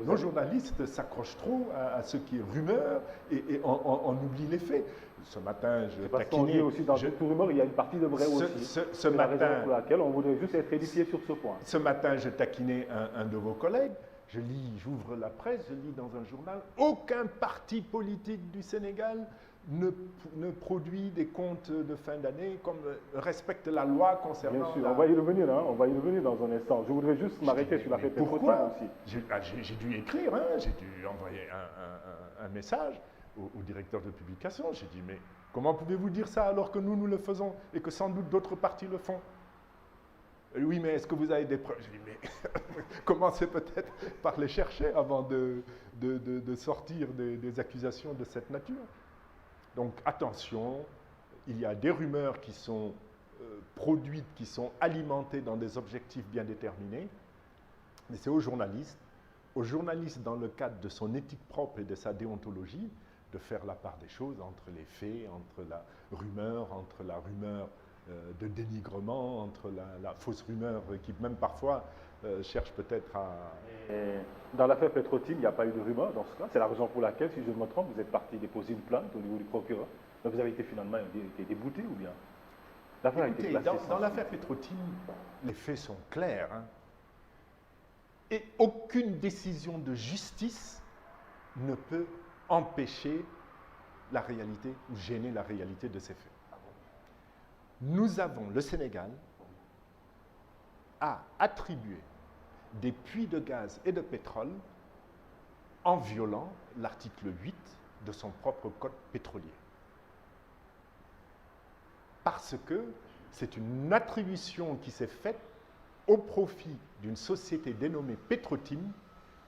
Nos journalistes s'accrochent trop à ce qui est rumeur et on oublie les faits. Ce matin, je taquinais... aussi dans toute rumeur, il y a une partie de vrai aussi. C'est la raison pour laquelle on voudrait juste être édifié sur ce point. Ce matin, je taquinais un de vos collègues. J'ouvre la presse, je lis dans un journal, aucun parti politique du Sénégal ne produit des comptes de fin d'année comme respecte la loi concernant... Bien sûr, on va y revenir, hein, on va y revenir dans un instant. Je voudrais juste m'arrêter sur la fête pourquoi aussi. J'ai dû écrire, hein, j'ai dû envoyer un message au directeur de publication. J'ai dit, mais comment pouvez-vous dire ça alors que nous le faisons et que sans doute d'autres partis le font? Oui, mais est-ce que vous avez des preuves? Je dis, mais commencez peut-être par les chercher avant de sortir des accusations de cette nature. Donc attention, il y a des rumeurs qui sont produites, qui sont alimentées dans des objectifs bien déterminés, mais c'est aux journalistes dans le cadre de son éthique propre et de sa déontologie, de faire la part des choses entre les faits, entre la rumeur de dénigrement, entre la fausse rumeur qui même parfois cherche peut-être à... Et dans l'affaire Petro-Tim, il n'y a pas eu de rumeur dans ce cas. C'est la raison pour laquelle, si je ne me trompe, vous êtes parti déposer une plainte au niveau du procureur. Mais vous avez été finalement débouté ou bien? L'affaire a été classée dans l'affaire Petro-Tim, les faits sont clairs. Hein. Et aucune décision de justice ne peut empêcher la réalité ou gêner la réalité de ces faits. Nous avons, le Sénégal a attribué des puits de gaz et de pétrole en violant l'article 8 de son propre code pétrolier. Parce que c'est une attribution qui s'est faite au profit d'une société dénommée Petro-Tim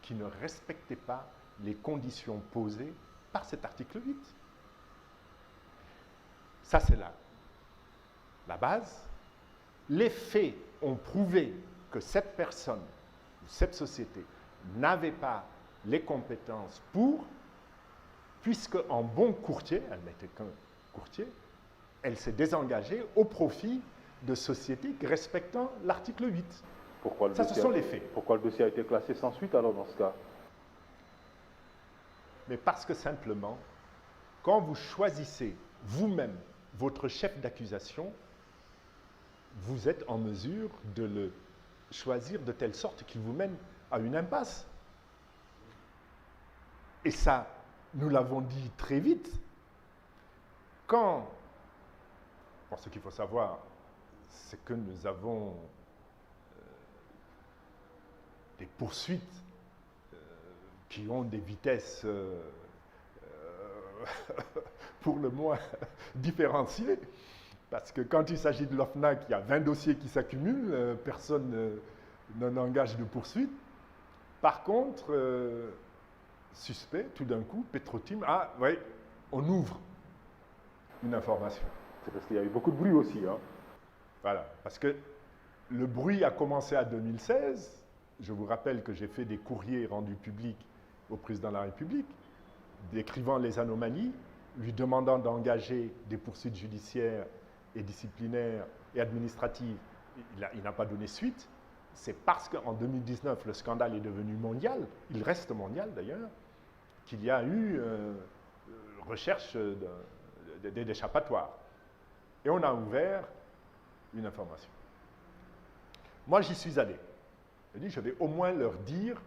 qui ne respectait pas les conditions posées par cet article 8. Ça, c'est la base. Les faits ont prouvé que cette personne, ou cette société, n'avait pas les compétences pour, puisque en bon courtier, elle n'était qu'un courtier, elle s'est désengagée au profit de sociétés respectant l'article 8. Ça, ce sont les faits. Pourquoi le dossier a été classé sans suite alors dans ce cas? Mais parce que simplement, quand vous choisissez vous-même votre chef d'accusation, vous êtes en mesure de le choisir de telle sorte qu'il vous mène à une impasse. Et ça, nous l'avons dit très vite. Bon, ce qu'il faut savoir, c'est que nous avons des poursuites qui ont des vitesses pour le moins différenciées. Parce que quand il s'agit de l'OFNAC, il y a 20 dossiers qui s'accumulent, personne n'engage de poursuite. Par contre, suspect, tout d'un coup, Petro-Tim, oui, on ouvre une information. C'est parce qu'il y a eu beaucoup de bruit aussi. Hein. Voilà, parce que le bruit a commencé en 2016. Je vous rappelle que j'ai fait des courriers rendus publics au président de la République, décrivant les anomalies, lui demandant d'engager des poursuites judiciaires et disciplinaires et administratives. Il n'a pas donné suite. C'est parce qu'en 2019, le scandale est devenu mondial, il reste mondial d'ailleurs, qu'il y a eu recherche d'échappatoire. Et on a ouvert une information. Moi, j'y suis allé. J'ai dit, je vais au moins leur dire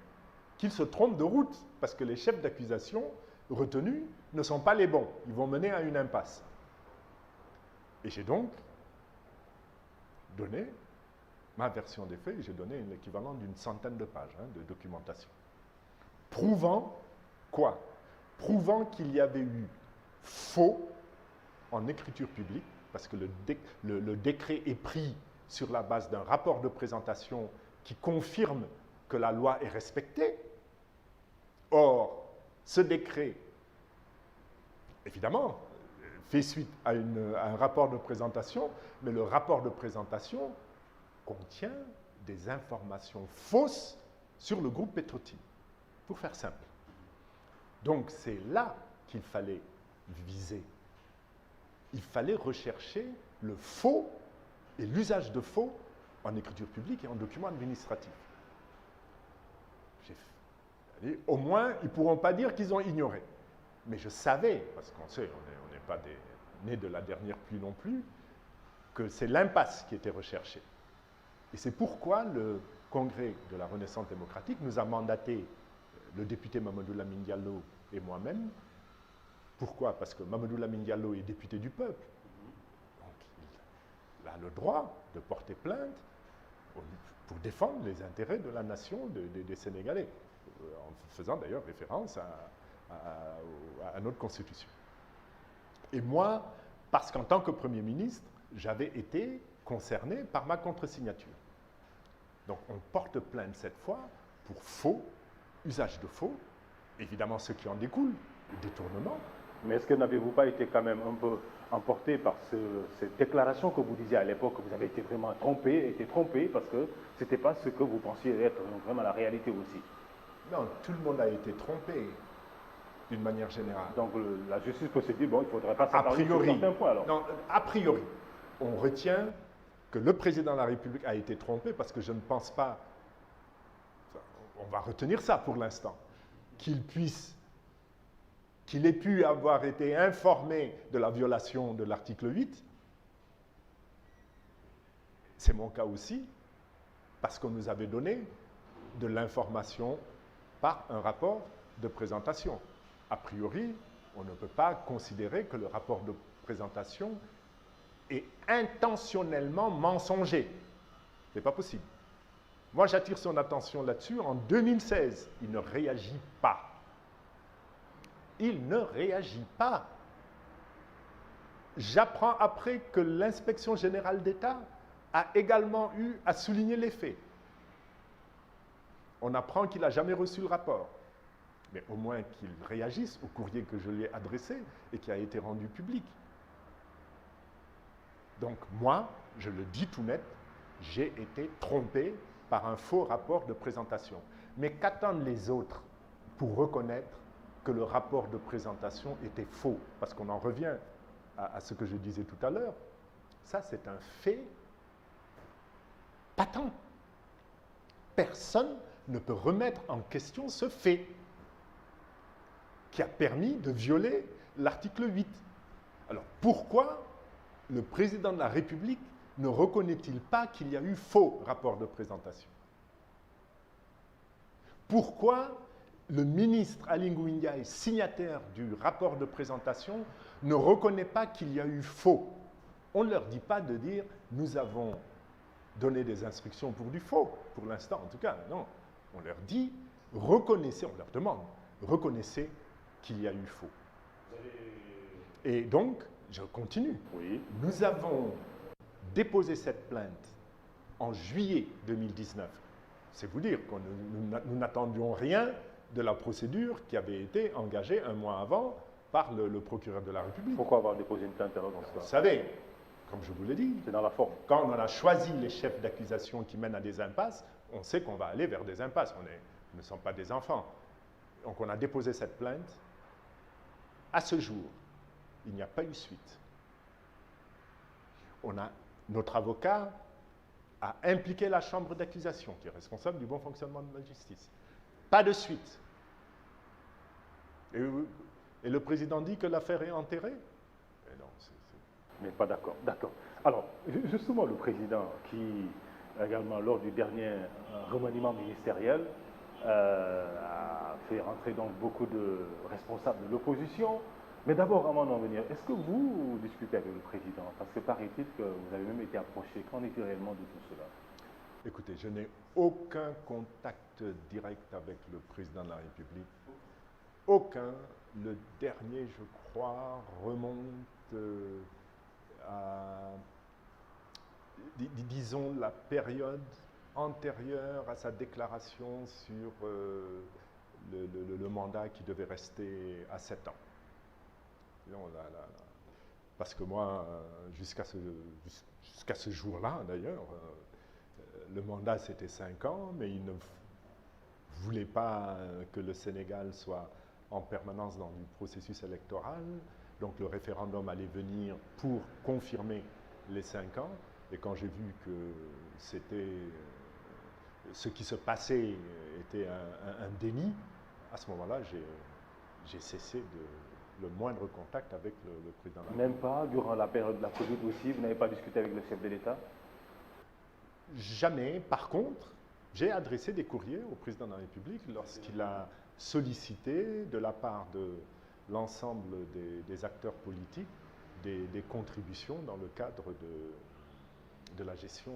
qu'ils se trompent de route, parce que les chefs d'accusation retenus ne sont pas les bons. Ils vont mener à une impasse. Et j'ai donc donné ma version des faits, j'ai donné l'équivalent d'une centaine de pages de documentation. Prouvant quoi? Prouvant qu'il y avait eu faux en écriture publique, parce que le décret est pris sur la base d'un rapport de présentation qui confirme que la loi est respectée. Or, ce décret, évidemment, fait suite à un rapport de présentation, mais le rapport de présentation contient des informations fausses sur le groupe Petro-Tim, pour faire simple. Donc c'est là qu'il fallait viser. Il fallait rechercher le faux et l'usage de faux en écriture publique et en documents administratifs. Au moins, ils ne pourront pas dire qu'ils ont ignoré. Mais je savais, parce qu'on sait, on n'est pas nés de la dernière pluie non plus, que c'est l'impasse qui était recherchée. Et c'est pourquoi le Congrès de la Renaissance démocratique nous a mandaté, le député Mamadou Lamine Diallo et moi-même. Pourquoi? Parce que Mamadou Lamine Diallo est député du peuple. Donc il a le droit de porter plainte pour défendre les intérêts de la nation, des Sénégalais, en faisant d'ailleurs référence à notre Constitution. Et moi, parce qu'en tant que Premier ministre, j'avais été concerné par ma contre-signature. Donc on porte plainte cette fois pour faux, usage de faux, évidemment ce qui en découle, détournement. Mais est-ce que n'avez-vous pas été quand même un peu emporté par cette déclaration que vous disiez à l'époque, que vous avez été vraiment trompé, parce que ce n'était pas ce que vous pensiez être vraiment la réalité aussi? Non, tout le monde a été trompé, d'une manière générale. Donc la justice peut se dire, bon, il ne faudrait pas A s'attarder sur priori, certains points alors. non, a priori, on retient que le président de la République a été trompé parce que je ne pense pas, on va retenir ça pour l'instant, qu'il ait pu avoir été informé de la violation de l'article 8. C'est mon cas aussi, parce qu'on nous avait donné de l'information par un rapport de présentation. A priori, on ne peut pas considérer que le rapport de présentation est intentionnellement mensonger. Ce n'est pas possible. Moi, j'attire son attention là-dessus. En 2016, il ne réagit pas. Il ne réagit pas. J'apprends après que l'inspection générale d'État a également eu à souligner les faits. On apprend qu'il n'a jamais reçu le rapport. Mais au moins qu'il réagisse au courrier que je lui ai adressé et qui a été rendu public. Donc moi, je le dis tout net, j'ai été trompé par un faux rapport de présentation. Mais qu'attendent les autres pour reconnaître que le rapport de présentation était faux? Parce qu'on en revient à ce que je disais tout à l'heure. Ça, c'est un fait patent. Personne ne peut remettre en question ce fait qui a permis de violer l'article 8. Alors pourquoi le président de la République ne reconnaît-il pas qu'il y a eu faux rapport de présentation? Pourquoi le ministre Aly Ngouille Ndiaye, signataire du rapport de présentation, ne reconnaît pas qu'il y a eu faux? On ne leur dit pas de dire « nous avons donné des instructions pour du faux », pour l'instant en tout cas, non. On leur dit « reconnaissez », on leur demande « reconnaissez qu'il y a eu faux ». Et donc, je continue. Oui. Nous avons déposé cette plainte en juillet 2019. C'est vous dire que nous n'attendions rien de la procédure qui avait été engagée un mois avant par le procureur de la République. Pourquoi avoir déposé une plainte alors dans ce cas? Vous savez, comme je vous l'ai dit, c'est dans la forme. Quand on a choisi les chefs d'accusation qui mènent à des impasses, on sait qu'on va aller vers des impasses. Nous ne sommes pas des enfants. Donc on a déposé cette plainte. À ce jour, il n'y a pas eu suite. Notre avocat a impliqué la chambre d'accusation, qui est responsable du bon fonctionnement de la justice. Pas de suite. Et le président dit que l'affaire est enterrée. Mais non, Mais pas d'accord. D'accord. Alors, justement, le président qui, également lors du dernier remaniement ministériel, a fait rentrer donc beaucoup de responsables de l'opposition. Mais d'abord, avant d'en venir, est-ce que vous discutez avec le président? Parce que paraît-il que vous avez même été approché. Qu'en est-il réellement de tout cela? Écoutez, je n'ai aucun contact direct avec le président de la République. Aucun. Le dernier, je crois, remonte à, disons, la période antérieure à sa déclaration sur le mandat qui devait rester à 7 ans. Parce que moi, jusqu'à ce jour-là, d'ailleurs, le mandat c'était 5 ans, mais il ne voulait pas que le Sénégal soit en permanence dans le processus électoral. Donc le référendum allait venir pour confirmer les 5 ans. Et quand j'ai vu que ce qui se passait était un déni, à ce moment-là, j'ai cessé le moindre contact avec le président. Même pas durant la période de la Covid aussi, vous n'avez pas discuté avec le chef de l'État? Jamais. Par contre, j'ai adressé des courriers au président de la République lorsqu'il a sollicité de la part de l'ensemble des acteurs politiques des contributions dans le cadre de la gestion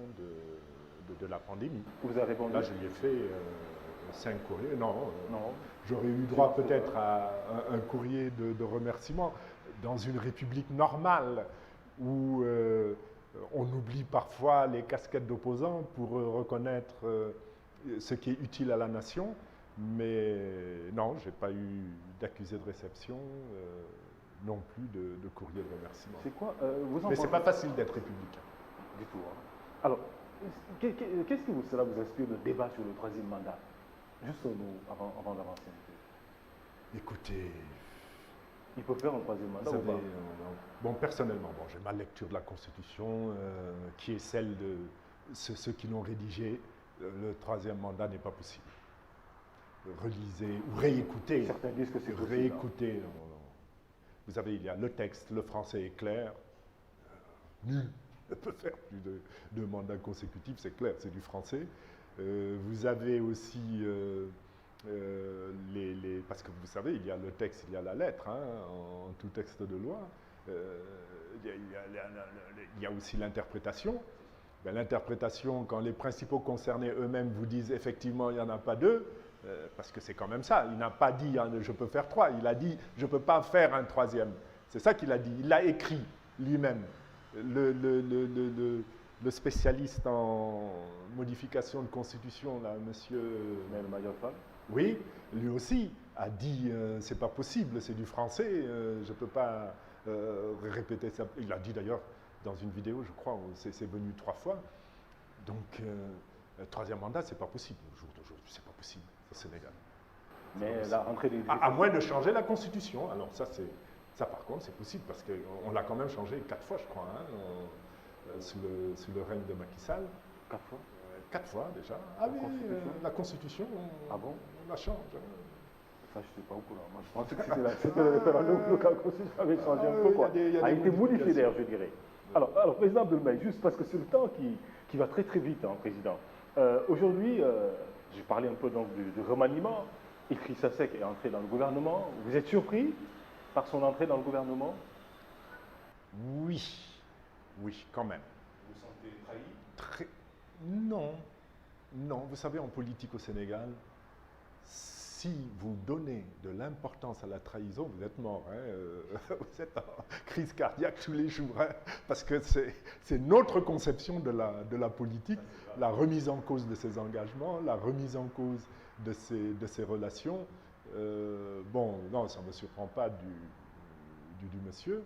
de la pandémie. Vous avez répondu? Là, je lui ai fait 5 courriers. Non. Non. J'aurais eu droit peut-être à un courrier de remerciement. Dans une république normale où On oublie parfois les casquettes d'opposants pour reconnaître ce qui est utile à la nation. Mais non, je n'ai pas eu d'accusé de réception, non plus de courrier de remerciement. C'est quoi mais c'est pas facile d'être républicain. Du tout. Hein. Alors, qu'est-ce que cela vous inspire le débat sur le troisième mandat? Juste avant d'avancer un peu. Écoutez, il peut faire un troisième mandat vous ou savez, pas? bon, personnellement, j'ai ma lecture de la Constitution, qui est celle de ceux qui l'ont rédigée. Le troisième mandat n'est pas possible. Relisez ou réécoutez. Certains disent que c'est possible. Réécoutez. Non. Vous savez, il y a le texte, le français est clair. Nul ne peut faire plus de mandats consécutifs, c'est clair, c'est du français. Vous avez aussi parce que vous savez, il y a le texte, il y a la lettre, hein, en tout texte de loi. Il y a aussi l'interprétation. Ben, l'interprétation, quand les principaux concernés eux-mêmes vous disent effectivement il n'y en a pas deux, parce que c'est quand même ça, il n'a pas dit hein, je peux faire trois, il a dit je ne peux pas faire un troisième. C'est ça qu'il a dit, il l'a écrit lui-même. Le spécialiste en modification de constitution, là, monsieur Mayolfal, oui, lui aussi a dit c'est pas possible, c'est du français, je ne peux pas répéter ça. Il a dit d'ailleurs dans une vidéo, je crois, c'est venu 3 fois. Donc, troisième mandat, c'est pas possible. Au jour d'aujourd'hui, c'est pas possible au Sénégal. Mais la rentrée des... À moins de changer la Constitution. Alors ça par contre, c'est possible parce qu'on l'a quand même changé 4 fois, je crois, hein, sous le règne de Macky Sall. 4 fois 4 fois déjà. Ah oui, la Constitution, ah bon? On la change. Ça, je ne sais pas au courant. Moi, je pense que c'était le référendum où la Constitution avait changé un peu, quoi. A été modifié d'ailleurs, je dirais. Alors, Président Abdoul, juste parce que c'est le temps qui va très très vite, hein, Président. Aujourd'hui, j'ai parlé un peu donc du remaniement. Idrissa Seck est entré dans le gouvernement. Vous êtes surpris par son entrée dans le gouvernement? Oui, quand même. Vous vous sentez trahi? Non. Vous savez, en politique au Sénégal, si vous donnez de l'importance à la trahison, vous êtes mort. Hein, vous êtes en crise cardiaque tous les jours. Hein, parce que c'est notre conception de la politique, la remise en cause de ses engagements, la remise en cause de ses relations. Non, ça ne me surprend pas du monsieur.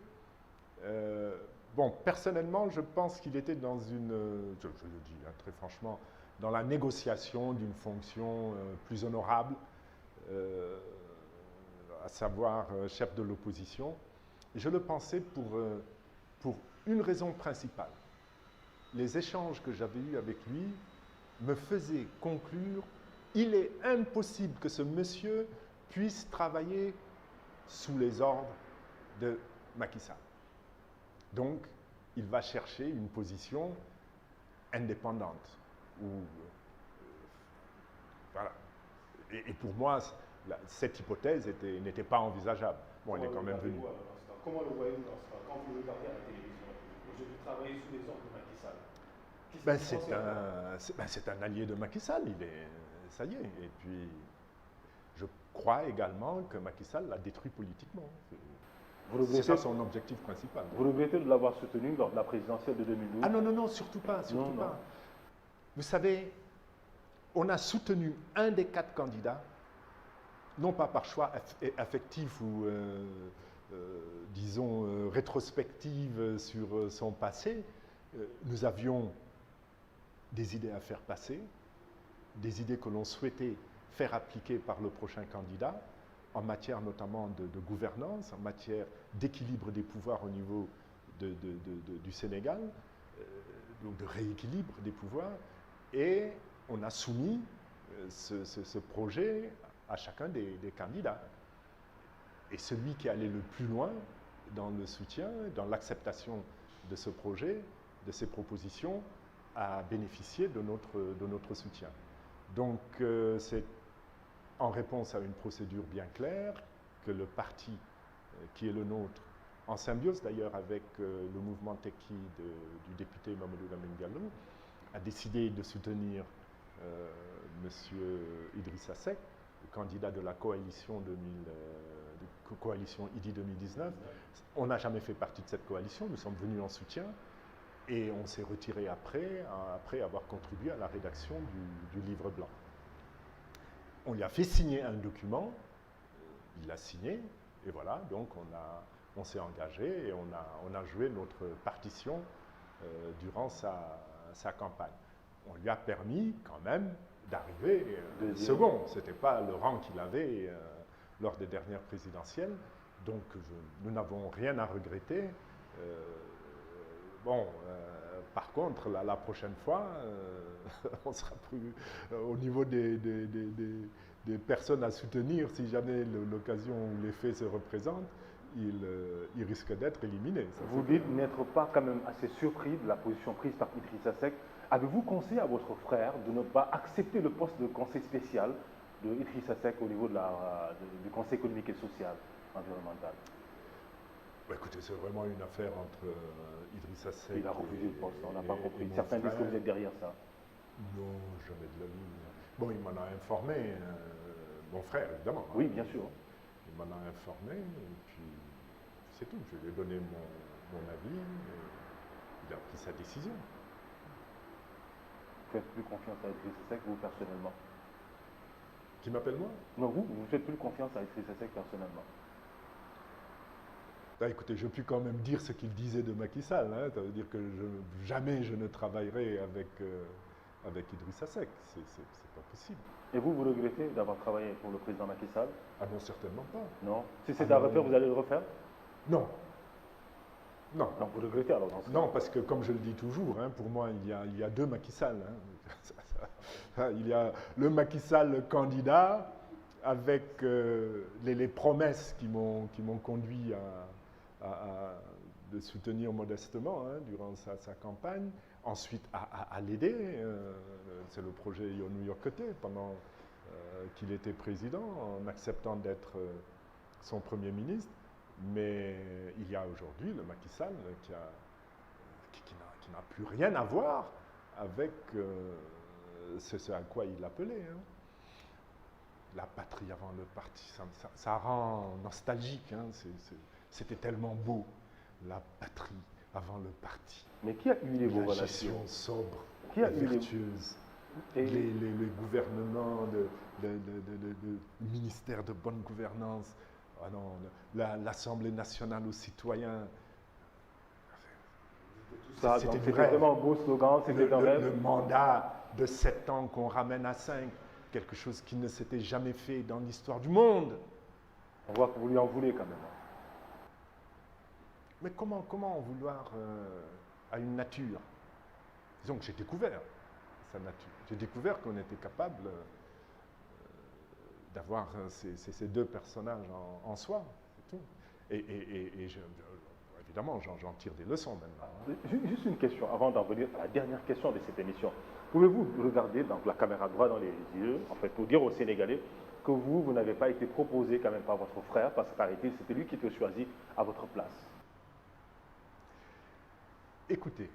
Personnellement, je pense qu'il était dans une, je le dis hein, très franchement, dans la négociation d'une fonction plus honorable, à savoir chef de l'opposition. Je le pensais pour une raison principale. Les échanges que j'avais eus avec lui me faisaient conclure il est impossible que ce monsieur puisse travailler sous les ordres de Macky Sall. Donc, il va chercher une position indépendante. Voilà. Et pour moi, cette hypothèse n'était pas envisageable. Bon, elle est quand même venue. Comment le voyez-vous dans ce cas? Quand vous regardez à la télévision, aujourd'hui, travailler sous les ordres de Macky Sall. C'est un allié de Macky Sall, ça y est. Et puis, je crois également que Macky Sall l'a détruit politiquement. C'est ça son objectif principal. Vous regrettez de l'avoir soutenu lors de la présidentielle de 2012? Ah non, surtout pas, surtout pas. Vous savez, on a soutenu un des 4 candidats, non pas par choix affectif ou, disons, rétrospective sur son passé. Nous avions des idées à faire passer, des idées que l'on souhaitait faire appliquer par le prochain candidat, en matière notamment de gouvernance, en matière d'équilibre des pouvoirs au niveau du Sénégal, donc de rééquilibre des pouvoirs, et on a soumis ce projet à chacun des candidats. Et celui qui allait le plus loin dans le soutien, dans l'acceptation de ce projet, de ces propositions, a bénéficié de notre soutien. Donc c'est en réponse à une procédure bien claire que le parti qui est le nôtre, en symbiose d'ailleurs avec le mouvement Tekki du député Mamadou Lamine Diallo, a décidé de soutenir M. Idrissa Seck, le candidat de la coalition coalition IDI 2019. On n'a jamais fait partie de cette coalition, nous sommes venus en soutien. Et on s'est retiré après avoir contribué à la rédaction du livre blanc. On lui a fait signer un document, il l'a signé, et voilà, donc on s'est engagé et on a joué notre partition durant sa campagne. On lui a permis quand même d'arriver second. Ce n'était pas le rang qu'il avait lors des dernières présidentielles, donc nous n'avons rien à regretter. Par contre, la prochaine fois, on sera plus au niveau des personnes à soutenir. Si jamais l'occasion ou les faits se représentent, il risque d'être éliminé. Vous dites n'être pas quand même assez surpris de la position prise par Idrissa Seck. Avez-vous conseillé à votre frère de ne pas accepter le poste de conseil spécial de Idrissa Seck au niveau du Conseil économique et social environnemental? Écoutez, c'est vraiment une affaire entre Idrissa Seck. Il a refusé le poste, on n'a pas compris. Certains disent que vous êtes derrière ça. Non, jamais de la vie. Bon, il m'en a informé, mon frère, évidemment. Oui, bien sûr. Il m'en a informé, et puis c'est tout. Je lui ai donné mon avis, et il a pris sa décision. Vous faites plus confiance à Idrissa Seck, vous, personnellement? Qui m'appelle moi? Non, vous faites plus confiance à Idrissa Seck, personnellement? Écoutez, je puis quand même dire ce qu'il disait de Macky Sall. Hein. Ça veut dire que jamais je ne travaillerai avec Idrissa Seck. C'est pas possible. Et vous regrettez d'avoir travaillé pour le président Macky Sall? Ah non, certainement pas. Non. Si c'est à refaire, vous allez le refaire? Non. Non. Non, vous regrettez alors dans ce Non, parce que comme je le dis toujours, hein, pour moi, il y a deux Macky Sall. Hein. Il y a le Macky Sall candidat avec les promesses qui m'ont conduit à de soutenir modestement durant sa campagne, ensuite à l'aider. C'est le projet New York Côté pendant qu'il était président, en acceptant d'être son Premier ministre. Mais il y a aujourd'hui le Macky Sall qui n'a plus rien à voir avec ce à quoi il appelait. Hein. La patrie avant le parti, ça rend nostalgique. Hein. C'était tellement beau, la patrie avant le parti. Mais qui a huilé vos relations? La gestion sobre, qui a vertueuse. Les gouvernements, le ministère de bonne gouvernance, l'Assemblée nationale aux citoyens. C'était vraiment un beau slogan, c'était un rêve. Le mandat de 7 ans qu'on ramène à 5, quelque chose qui ne s'était jamais fait dans l'histoire du monde. On voit que vous lui en voulez quand même. Mais comment en vouloir à une nature? Disons que j'ai découvert sa nature. J'ai découvert qu'on était capable d'avoir ces deux personnages en soi, c'est tout. Et évidemment, j'en tire des leçons maintenant. Juste une question, avant d'en venir à la dernière question de cette émission. Pouvez-vous regarder donc, la caméra droit dans les yeux, en fait, pour dire aux Sénégalais que vous n'avez pas été proposé quand même par votre frère, parce que c'était lui qui était choisi à votre place? Écoutez,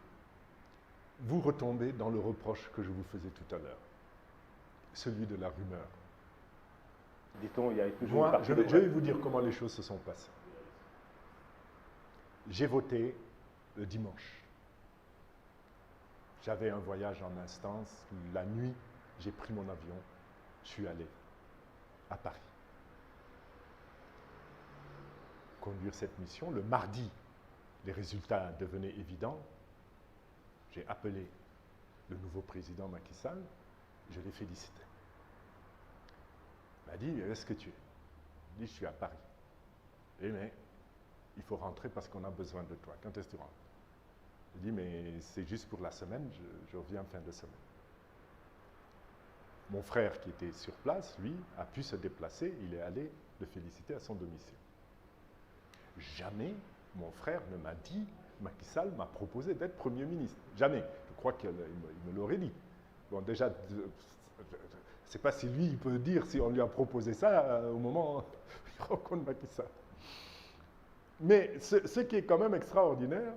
vous retombez dans le reproche que je vous faisais tout à l'heure, celui de la rumeur. Dit-on, il y a toujours Moi, je vais vous dire comment les choses se sont passées. J'ai voté le dimanche. J'avais un voyage en instance. La nuit, j'ai pris mon avion. Je suis allé à Paris conduire cette mission. Le mardi, les résultats devenaient évidents. J'ai appelé le nouveau président Macky Sall. Je l'ai félicité. Il m'a dit, où est-ce que tu es? Il dit, je suis à Paris. Mais il faut rentrer parce qu'on a besoin de toi. Quand est-ce que tu rentres? Il dit, mais c'est juste pour la semaine, je reviens fin de semaine. Mon frère qui était sur place, lui, a pu se déplacer, il est allé le féliciter à son domicile. Jamais mon frère ne m'a dit, Macky Sall m'a proposé d'être Premier ministre. Jamais. Je crois qu'il me l'aurait dit. Bon, déjà, je ne sais pas si lui, il peut dire si on lui a proposé ça au moment où il rencontre Macky Sall. Mais ce qui est quand même extraordinaire,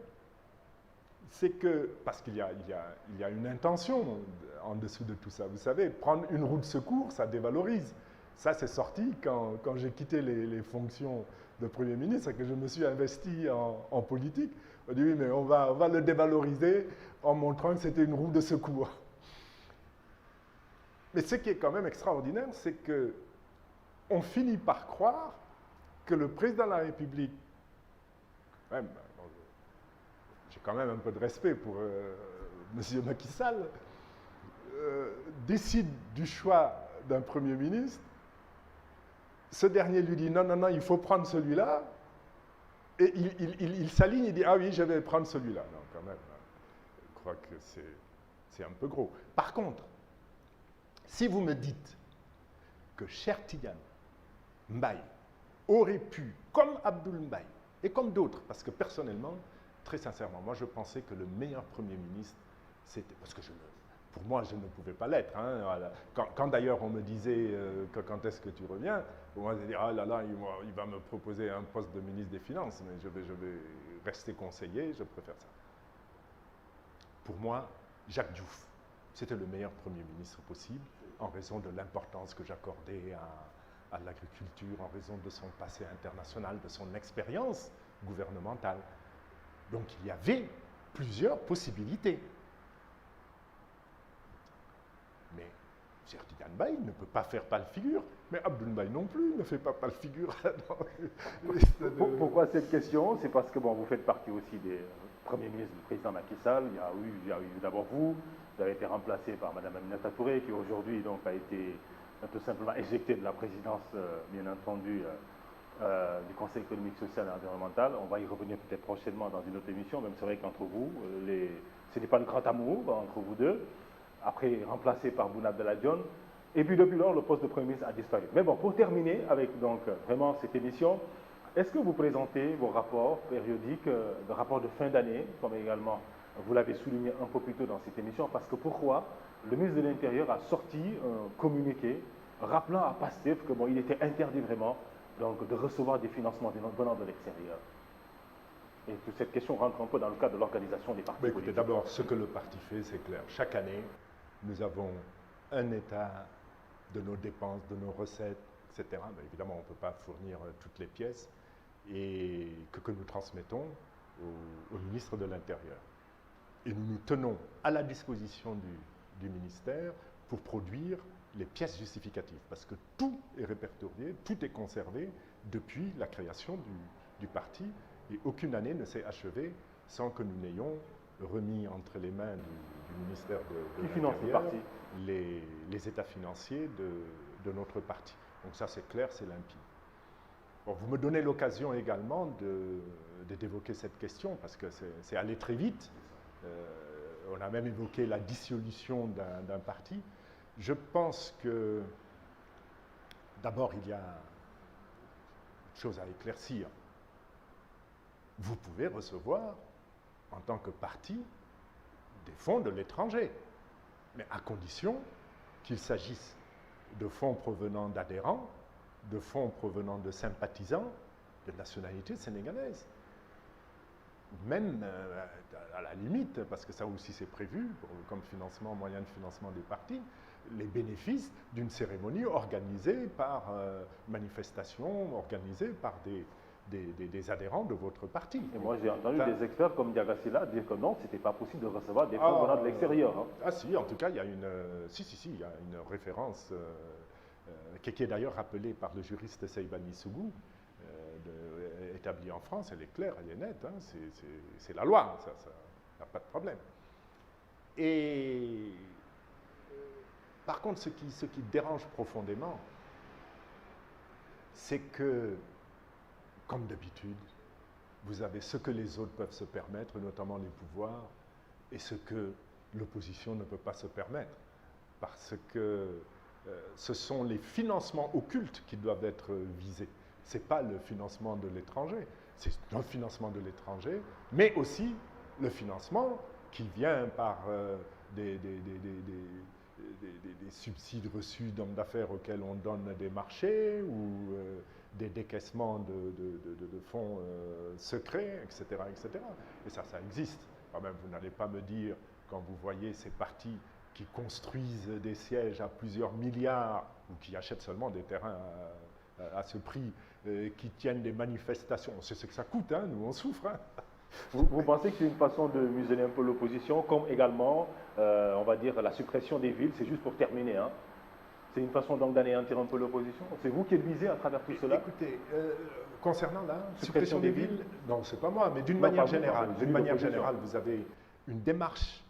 c'est que, parce qu'il y a une intention en dessous de tout ça. Vous savez, prendre une roue de secours, ça dévalorise. Ça, c'est sorti quand j'ai quitté les fonctions de Premier ministre que je me suis investi en politique. On dit oui, mais on va le dévaloriser en montrant que c'était une roue de secours. Mais ce qui est quand même extraordinaire, c'est qu'on finit par croire que le président de la République, même, j'ai quand même un peu de respect pour M. Macky Sall, décide du choix d'un Premier ministre. Ce dernier lui dit non, non, non, il faut prendre celui-là. Et il s'aligne, il dit ah oui, je vais prendre celui-là. Non, quand même, je crois que c'est un peu gros. Par contre, si vous me dites que Cheikh Tidiane Mbaye aurait pu, comme Abdoul Mbaye et comme d'autres, parce que personnellement, très sincèrement, moi je pensais que le meilleur Premier ministre, c'était, parce que pour moi je ne pouvais pas l'être, hein, voilà. Quand d'ailleurs on me disait que quand est-ce que tu reviens, pour moi je disais ah là là, il va me proposer un poste de ministre des Finances, mais je vais rester conseiller, je préfère ça. Pour moi, Jacques Diouf, c'était le meilleur Premier ministre possible, en raison de l'importance que j'accordais à l'agriculture, en raison de son passé international, de son expérience gouvernementale. Donc il y avait plusieurs possibilités. Mais Cheikh Tidiane Mbaye ne peut pas faire pâle figure, mais Abdoul Mbaye non plus ne fait pas pâle figure. Pourquoi cette question? C'est parce que bon, vous faites partie aussi des premiers ministres du président Macky Sall. Il y a eu d'abord vous avez été remplacé par Mme Aminata Touré, qui aujourd'hui donc a été tout simplement éjectée de la présidence, bien entendu, du Conseil économique, social et environnemental. On va y revenir peut-être prochainement dans une autre émission, même c'est vrai qu'entre vous, ce n'est pas le grand amour entre vous deux. Après, remplacé par Boun Abdallah Dionne. Et puis depuis lors, le poste de Premier ministre a disparu. Mais bon, pour terminer avec donc vraiment cette émission, est-ce que vous présentez vos rapports périodiques, de rapports de fin d'année, comme également vous l'avez souligné un peu plus tôt dans cette émission, parce que pourquoi le ministre de l'Intérieur a sorti un communiqué rappelant à Pastef que bon, il était interdit vraiment donc, de recevoir des financements venant de l'extérieur. Et toute cette question rentre un peu dans le cadre de l'organisation des partis politiques. D'abord, ce que le parti fait, c'est clair. Chaque année, nous avons un état de nos dépenses, de nos recettes, etc. Mais évidemment, on ne peut pas fournir toutes les pièces et que nous transmettons au ministre de l'Intérieur. Et nous nous tenons à la disposition du ministère pour produire les pièces justificatives, parce que tout est répertorié, tout est conservé depuis la création du parti, et aucune année ne s'est achevée sans que nous n'ayons remis entre les mains du ministère de l'Intérieur les états financiers de notre parti. Donc ça c'est clair, c'est limpide. Bon, vous me donnez l'occasion également d'évoquer cette question, parce que c'est allé très vite. On a même évoqué la dissolution d'un parti. Je pense que, d'abord, il y a une chose à éclaircir. Vous pouvez recevoir, en tant que parti, des fonds de l'étranger, mais à condition qu'il s'agisse de fonds provenant d'adhérents, de fonds provenant de sympathisants de nationalité sénégalaise. Même à la limite, parce que ça aussi c'est prévu comme financement, moyen de financement des partis, les bénéfices d'une cérémonie organisée par manifestation, organisée par des adhérents de votre parti. Et moi j'ai entendu des experts comme Diagasila dire que non, c'était pas possible de recevoir des fonds venant de l'extérieur. Hein. Ah si, en tout cas il y a une, il y a une référence qui est d'ailleurs rappelée par le juriste Seybani Sougou, établie en France, elle est claire, elle est nette, hein, c'est la loi, ça n'a pas de problème. Et par contre, ce qui dérange profondément, c'est que, comme d'habitude, vous avez ce que les autres peuvent se permettre, notamment les pouvoirs, et ce que l'opposition ne peut pas se permettre, parce que ce sont les financements occultes qui doivent être visés. Ce n'est pas le financement de l'étranger, c'est le financement de l'étranger, mais aussi le financement qui vient par des subsides reçus d'hommes d'affaires auxquels on donne des marchés ou des décaissements de fonds secrets, etc., etc. Et ça existe. Quand même, vous n'allez pas me dire, quand vous voyez ces partis qui construisent des sièges à plusieurs milliards ou qui achètent seulement des terrains à ce prix, qui tiennent des manifestations. On sait ce que ça coûte, hein, nous on souffre. Hein. Vous pensez que c'est une façon de museler un peu l'opposition, comme également, on va dire, la suppression des villes, c'est juste pour terminer, hein. C'est une façon donc d'anéantir un peu l'opposition. C'est vous qui êtes visé à travers tout cela. Écoutez, concernant la suppression des villes, non, c'est pas moi, mais d'une manière générale, vous avez une démarche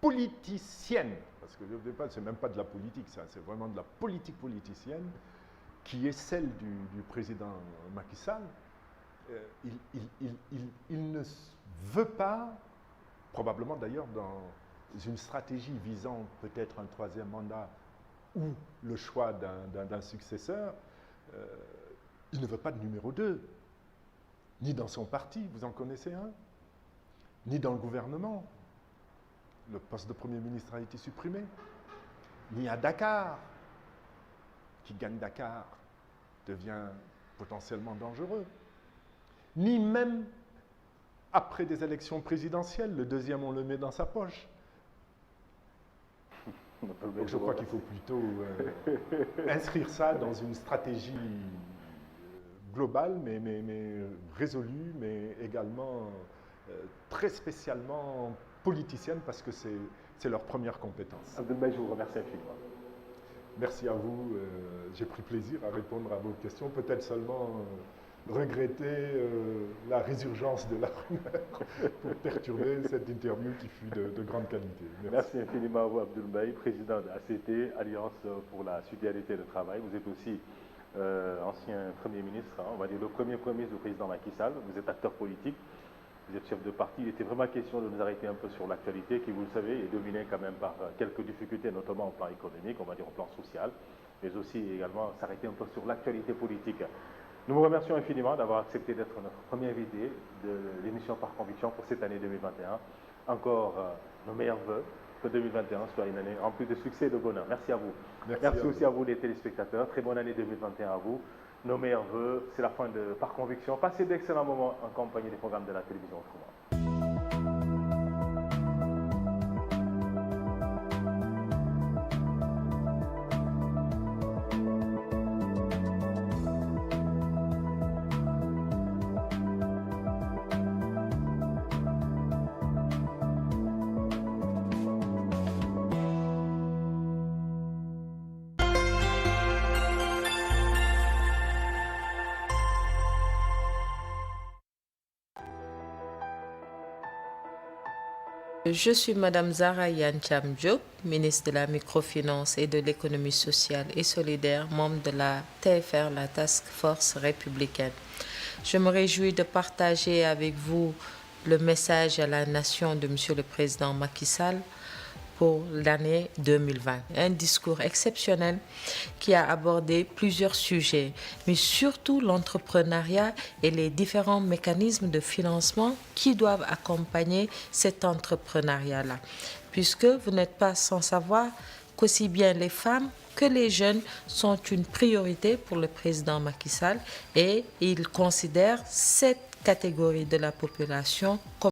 politicienne, parce que je ne dis pas, c'est même pas de la politique, ça, c'est vraiment de la politique politicienne, qui est celle du président Macky Sall. Il ne veut pas, probablement d'ailleurs dans une stratégie visant peut-être un troisième mandat ou le choix d'un successeur, il ne veut pas de numéro 2, ni dans son parti, vous en connaissez un, ni dans le gouvernement. Le poste de Premier ministre a été supprimé, ni à Dakar. Qui gagne Dakar devient potentiellement dangereux, ni même après des élections présidentielles, le deuxième on le met dans sa poche. Donc je crois qu'il faut plutôt inscrire ça dans une stratégie globale, mais résolue, mais également très spécialement politicienne, parce que c'est leur première compétence. Abdoul Mbaye, je vous remercie infiniment. Merci à vous. J'ai pris plaisir à répondre à vos questions. Peut-être seulement regretter la résurgence de la rumeur pour perturber cette interview qui fut de grande qualité. Merci infiniment à vous, Abdoul Mbaye, président de ACT, Alliance pour la Citoyenneté et le Travail. Vous êtes aussi ancien Premier ministre, hein, on va dire le premier ministre du président Macky Sall. Vous êtes acteur politique, vous êtes chef de parti. Il était vraiment question de nous arrêter un peu sur l'actualité qui, vous le savez, est dominée quand même par quelques difficultés, notamment au plan économique, on va dire au plan social, mais aussi également s'arrêter un peu sur l'actualité politique. Nous vous remercions infiniment d'avoir accepté d'être notre premier invité de l'émission Par Conviction pour cette année 2021. Encore nos meilleurs vœux, que 2021 soit une année remplie de succès et de bonheur. Merci à vous. Merci aussi à vous les téléspectateurs. Très bonne année 2021 à vous. Nos meilleurs vœux, c'est la fin de Par Conviction. Passez d'excellents moments en compagnie des programmes de la télévision autrement. Je suis Madame Zahra Iyane Thiam Diop, ministre de la Microfinance et de l'Économie sociale et solidaire, membre de la TFR, la Task Force républicaine. Je me réjouis de partager avec vous le message à la nation de Monsieur le Président Macky Sall pour l'année 2020. Un discours exceptionnel qui a abordé plusieurs sujets, mais surtout l'entrepreneuriat et les différents mécanismes de financement qui doivent accompagner cet entrepreneuriat-là. Puisque vous n'êtes pas sans savoir qu'aussi bien les femmes que les jeunes sont une priorité pour le président Macky Sall et il considère cette catégorie de la population comme